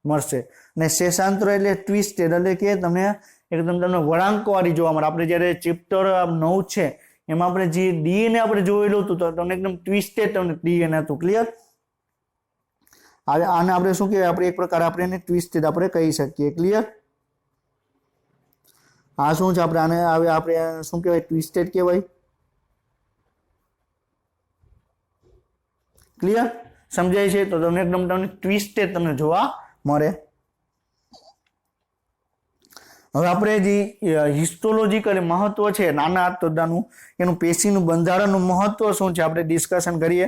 મળશે. અને શેષાંતરો એટલે ટ્વિસ્ટેડ, એટલે કે તમને એકદમ તમને વળાંકવાળી જોવા મળે. આપણે જ્યારે ચેપ્ટર 9 છે એમાં આપણે જે ડીએનએ આપણે જોયેલું હતું તો તમને એકદમ ટ્વિસ્ટેડ તમને ડીએનએ હતું. ક્લિયર? આને આપણે શું કહેવાય? આપણે એક પ્રકાર આપણે એને ટ્વિસ્ટેડ આપણે કહી શકીએ. ક્લિયર? આ શું છે? આપણે આને આપણે શું કહેવાય? ટ્વિસ્ટેડ કહેવાય. ક્લિયર? સમજાય છે? તો તમને એકદમ તમને ટ્વિસ્ટેડ તમને જોવા મળે. હવે આપણે જે હિસ્ટોલોજીકલ મહત્વ છે નાના આંતરડાનું, એનું પેશીનું બંધારણનું મહત્વ શું છે આપણે ડિસ્કશન કરીએ.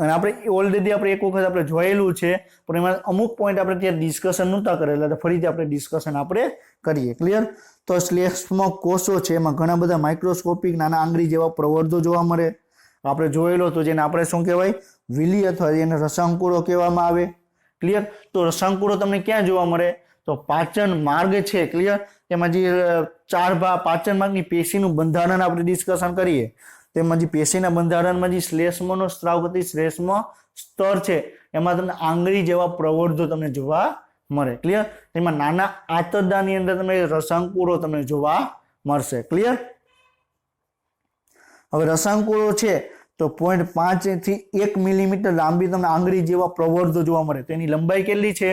અને આપણે ઓલરેડી આપણે એક વખત આપણે જોયેલું છે, પણ એમાં અમુક પોઈન્ટ આપણે ત્યાં ડિસ્કશન નહોતા કરેલા, તો ફરીથી આપણે ડિસ્કશન આપણે કરીએ. ક્લિયર? તો શ્લેષ્મા કોષો છે એમાં ઘણા બધા માઇક્રોસ્કોપિક નાના આંગળી જેવા પ્રવર્ધો જોવા મળે. આપણે જોયેલો હતો, જેને આપણે શું કહેવાય? વિલી અથવા એને રસાંકુરો કહેવામાં આવે. ક્લિયર? તો રસાંકુરો તમને ક્યાં જોવા મળે? તો પાચન માર્ગ છે. ક્લિયર? તેમાં જે પાચન માર્ગની પેશીનું બંધારણ આપણે ડિસ્કશન કરીએ, તેમાં જે પેશીના બંધારણમાં જે શ્લેષ્મનો સ્ત્રાવ કરતી શ્લેષ્મ સ્તર છે એમાં તમને આંગળી જેવા પ્રવર્ધો તમને જોવા મળે. ક્લિયર? તેમાં નાના આંતરડાની અંદર તમને રસાંકુરો તમને જોવા મળશે. ક્લિયર? હવે રસાંકુરો છે તો 0.5 થી 1 મિલીમીટર લાંબી તમને આંગળી જેવા પ્રવર્ધો જોવા મળે. તો એની લંબાઈ કેટલી છે?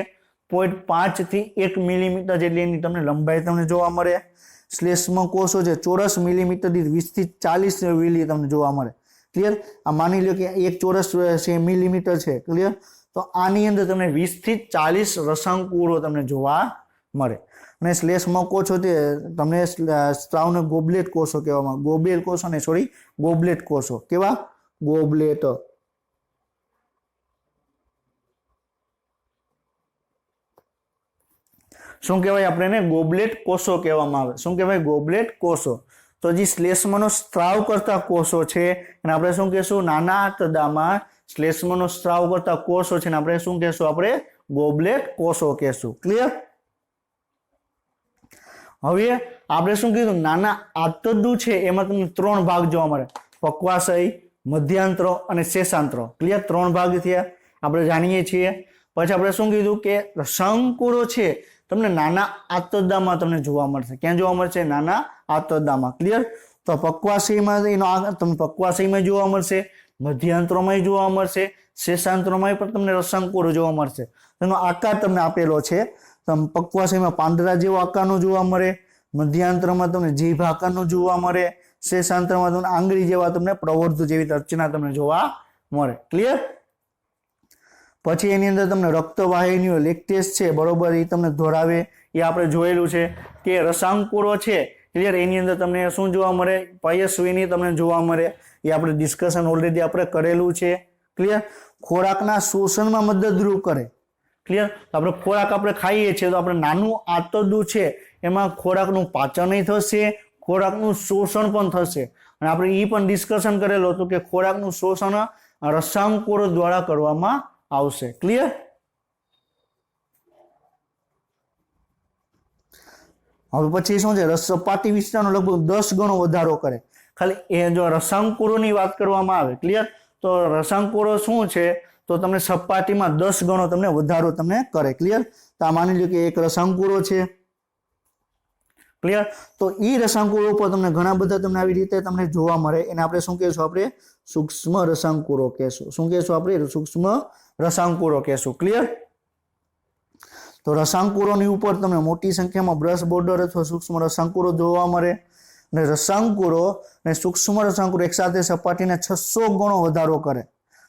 0.5 થી 1 મિલીમીટર જેટલી એની તમને લંબાઈ તમને જોવા મળે. શ્લેષ્મ કોષો છે ચોરસ મિલીમીટર દીઠ 20 થી 40 મિલી તમને જોવા મળે. ક્લિયર? આ માની લો કે 1 ચોરસ મિલીમીટર છે. ક્લિયર? તો આની અંદર તમને 20 થી 40 રસાંકુરો તમને જોવા મળે. અને શ્લેષ્મ કોષો તે તમને સ્ત્રાવને ગોબલેટ કોષો કહેવામાં, ગોબેલ કોષો ને ગોબલેટ કોષો. કેવા? ગોબલેટ. શું કહેવાય? આપણે ગોબલેટ કોષો કહેવામાં આવે. શું કહેવાય? ગોબલેટ કોષો. તો જે શ્લેષ્મનો સ્ત્રાવ કરતા કોષો છે અને આપણે શું કહેશું? નાના આંતરડામાં શ્લેષ્મનો સ્ત્રાવ કરતા કોષો છે ને આપણે શું કહેશું? આપણે ગોબલેટ કોષો કહેશું. ક્લિયર? હવે આપણે શું કીધું? નાના આંતરડું છે એમાં તમને 3 ભાગ જોવા મળે: પક્વાશય, મધ્યાંતરો અને શેષાંતરો. ક્લિયર? 3 ભાગ થયા આપણે જાણીએ છીએ. પછી આપણે શું કીધું કે રસાંકુરો છે તમને નાના આંતરડામાં તમને જોવા મળશે. ક્યાં જોવા મળશે? નાના આંતરડામાં. ક્લિયર? તો પક્વાશયમાં તમને પક્વાશયમાં જોવા મળશે, મધ્યાંતરોમાં જોવા મળશે, શેષાંતરોમાં પણ તમને રસાંકોરો જોવા મળશે. તેનો આકાર તમને આપેલો છે. પક્વાશયમાં પાંદડા જેવો આકારનો જોવા મળે, મધ્યાંતરમાં તમને જીભ આકારનો જોવા મળે, શેષાંતરમાં તમને આંગળી જેવા તમને પ્રવર્ધ જેવી રચના તમને જોવા મળે. ક્લિયર? પછી એની અંદર તમને રક્તવાહિનીઓ લેક્ટેસ છે, બરોબર, એ તમને ધોરાવે, એ આપણે જોયેલું છે કે રસાંકોરો છે. ક્લિયર? એની અંદર તમને શું જોવા મળે? પયસ્વિની તમને જોવા મળે, એ આપણે ડિસ્કશન ઓલરેડી આપણે કરેલું છે. ક્લિયર? ખોરાકના શોષણમાં મદદરૂપ કરે. ક્લિયર? તો આપણે ખોરાક આપણે ખાઈએ છીએ તો આપણે નાનું આંતરડું છે એમાં ખોરાકનું પાચન થશે, ખોરાકનું શોષણ પણ થશે. અને આપણે એ પણ ડિસ્કશન કરેલું હતું કે ખોરાકનું શોષણ રસાંકોરો દ્વારા કરવામાં આવશે. ક્લિયર? હવે પછી શું છે? સપાટી વિસ્તારનો લગભગ 10 ગણો વધારો કરે. ખાલી એ જો રસાંકોરોની વાત કરવામાં આવે, ક્લિયર, તો રસાંકોરો શું છે? તો તમને સપાટીમાં 10 ગણો તમને વધારો તમને કરે. ક્લિયર? તો આ માની લો કે એક રસાંકોરો છે. ક્લિયર? તો એ રસાંકોરો ઉપર તમને ઘણા બધા તમને આવી રીતે તમને જોવા મળે. એને આપણે શું કહેશું? આપણે સૂક્ષ્મ રસાંકોરો કહેશું. શું કહેશું? આપણે સૂક્ષ્મ રસાંકોરો કહેશું. ક્લિયર? તો રસાંકોરોની ઉપર તમને મોટી સંખ્યામાં બ્રશ બોર્ડર અથવા સૂક્ષ્મ રસાંકોરો જોવા મળે. અને રસાંકોરો અને સૂક્ષ્મ રસાંકોરો એકસાથે સપાટીને 600 ગણો વધારો કરે.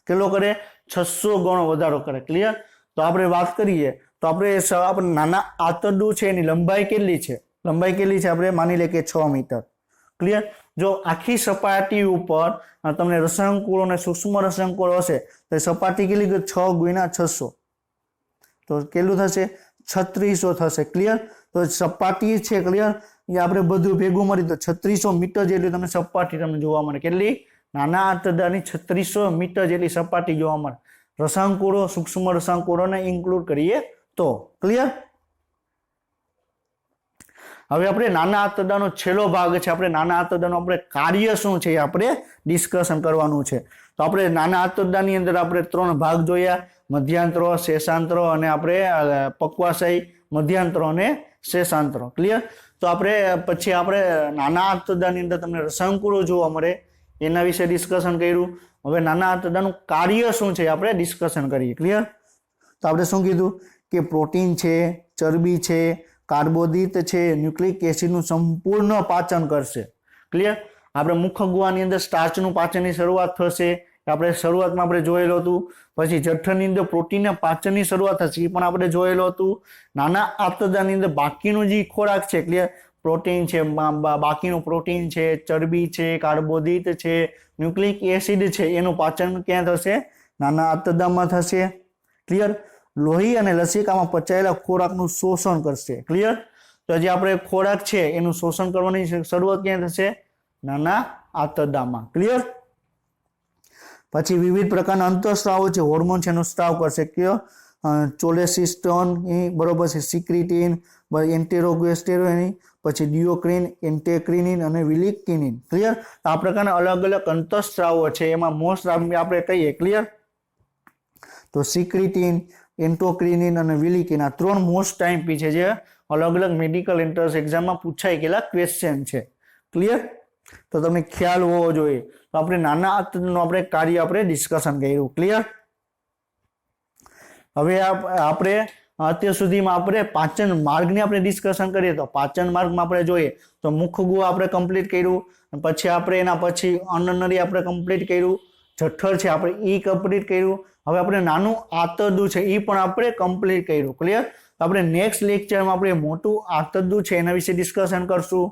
કેટલો કરે? 600 ગણો વધારો કરે. ક્લિયર? તો આપણે વાત કરીએ તો આપણે નાના આંતરડું છે એની લંબાઈ કેટલી છે? લંબાઈ કેટલી છે? આપણે માની લઈએ કે 6 મીટર. ક્લિયર? જો આખી સપાટી ઉપર તમને રસાંકોરો અને સૂક્ષ્મ રસાંકોરો હશે તો સપાટી કેટલી? 6 × 600 તો કેટલું થશે? 3600 થશે. ક્લિયર? તો સપાટી છે, ક્લિયર, એ આપણે બધું ભેગું મળી તો 3600 મીટર જેટલી તમને સપાટી તમને જોવા મળે. કેટલી? નાના આંતરડાની 3600 મીટર જેટલી સપાટી જોવા મળે. રસાંકોરો, સૂક્ષ્મ રસાંકોરોને ઇન્ક્લુડ કરીએ તો. ક્લિયર? હવે આપણે નાના આંતરડાનો છેલ્લો ભાગ છે. આપણે નાના આંતરડાનું આપણે કાર્ય શું છે એ આપણે ડિસ્કશન કરવાનું છે. તો આપણે નાના આંતરડાની અંદર આપણે 3 ભાગ જોયા: મધ્યાંતરો, શેષાંતરો અને આપણે પક્વાશય, મધ્યાંતરો અને શેષાંતરો. ક્લિયર? તો આપણે પછી આપણે નાના આંતરડાની અંદર તમને રસાંકોરો જોવા મળે એના વિશે ડિસ્કશન કર્યું. હવે નાના આંતરડાનું કાર્ય શું છે આપણે ડિસ્કશન કરીએ. ક્લિયર? તો આપણે શું કીધું કે પ્રોટીન છે, ચરબી છે, કાર્બોદિત છે, ન્યુક્લિક એસિડનું સંપૂર્ણ પાચન કરશે. ક્લિયર? આપણે મુખ ગુહાની અંદર સ્ટાર્ચનું પાચનની શરૂઆત થશે. આપણે શરૂઆતમાં આપણે જોયેલું હતું. પછી જઠરની અંદર પ્રોટીનના પાચનની શરૂઆત થશે, એ પણ આપણે જોયેલું હતું. નાના આંતરડાની અંદર બાકીનો જે ખોરાક છે, ક્લિયર, પ્રોટીન છે, બાકીનું પ્રોટીન છે, ચરબી છે, કાર્બોદિત છે, ન્યુક્લિક એસિડ છે, એનું પાચન ક્યાં થશે? નાના આંતરડામાં થશે. ક્લિયર? લોહી અને લસિકામાં પચાયેલા ખોરાકનું શોષણ કરશે. ક્લિયર? તો જે આપણે ખોરાક છે એનું શોષણ કરવાની શરૂઆત ક્યાં થશે? નાના આંતરડામાં. ક્લિયર? પછી વિવિધ પ્રકારના અંતઃસ્રાવો છે, હોર્મોન છે, એનો સ્ત્રાવ કરશે. કયો? ચોલેસિસ્ટોન, બરોબર છે, સિક્રિટીન, એન્ટેરોગેસ્ટેરોન, પછી ડિયોક્રિન, એન્ટેક્રિનિન અને વિલિક્ટિનિન. ક્લિયર? આ પ્રકારના અલગ અલગ અંતઃસ્રાવો છે. એમાં મોસ્ટ આપણે કહીએ, ક્લિયર, તો સિક્રિટીન, એન્ટોક્રિનિન અને વિલિકિન આ 3 મોસ્ટ ટાઈમ પી છે જે અલગ અલગ મેડિકલ એન્ટ્રન્સ એક્ઝામમાં પૂછાઈ ગયેલા ક્વેશ્ચન છે. ક્લિયર? તો તમને ખ્યાલ હોવો જોઈએ. તો આપણે નાના આંતરડાનું આપણે કાર્ય આપણે ડિસ્કશન કર્યું. ક્લિયર? હવે આપણે અત્યાર સુધીમાં આપણે પાચન માર્ગની આપણે ડિસ્કશન કરીએ તો પાચન માર્ગમાં આપણે જોઈએ તો મુખ ગુહા આપણે કમ્પ્લીટ કર્યું. પછી આપણે એના પછી અન્નનળી આપણે કમ્પ્લીટ કર્યું. જઠર છે આપણે એ કમ્પ્લીટ કર્યું. હવે આપણે નાનું આંતરડું છે એ પણ આપણે કમ્પ્લીટ કર્યું. ક્લિયર? આપણે નેક્સ્ટ લેક્ચરમાં આપણે મોટું આંતરડું છે એના વિશે ડિસ્કશન કરશું.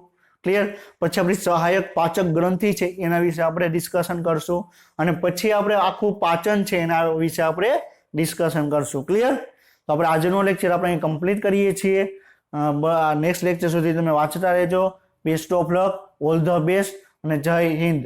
ક્લિયર? પછી આપણી સહાયક પાચક ગ્રંથિ છે એના વિશે આપણે ડિસ્કશન કરશું. અને પછી આપણે આખું પાચન છે એના વિશે આપણે ડિસ્કશન કરશું. ક્લિયર? તો આપણે આજનો લેક્ચર આપણે કમ્પ્લીટ કરીએ છીએ. નેક્સ્ટ લેક્ચર સુધી તમે વાંચતા રહેજો. Best of luck, all the best અને જય હિન્દ.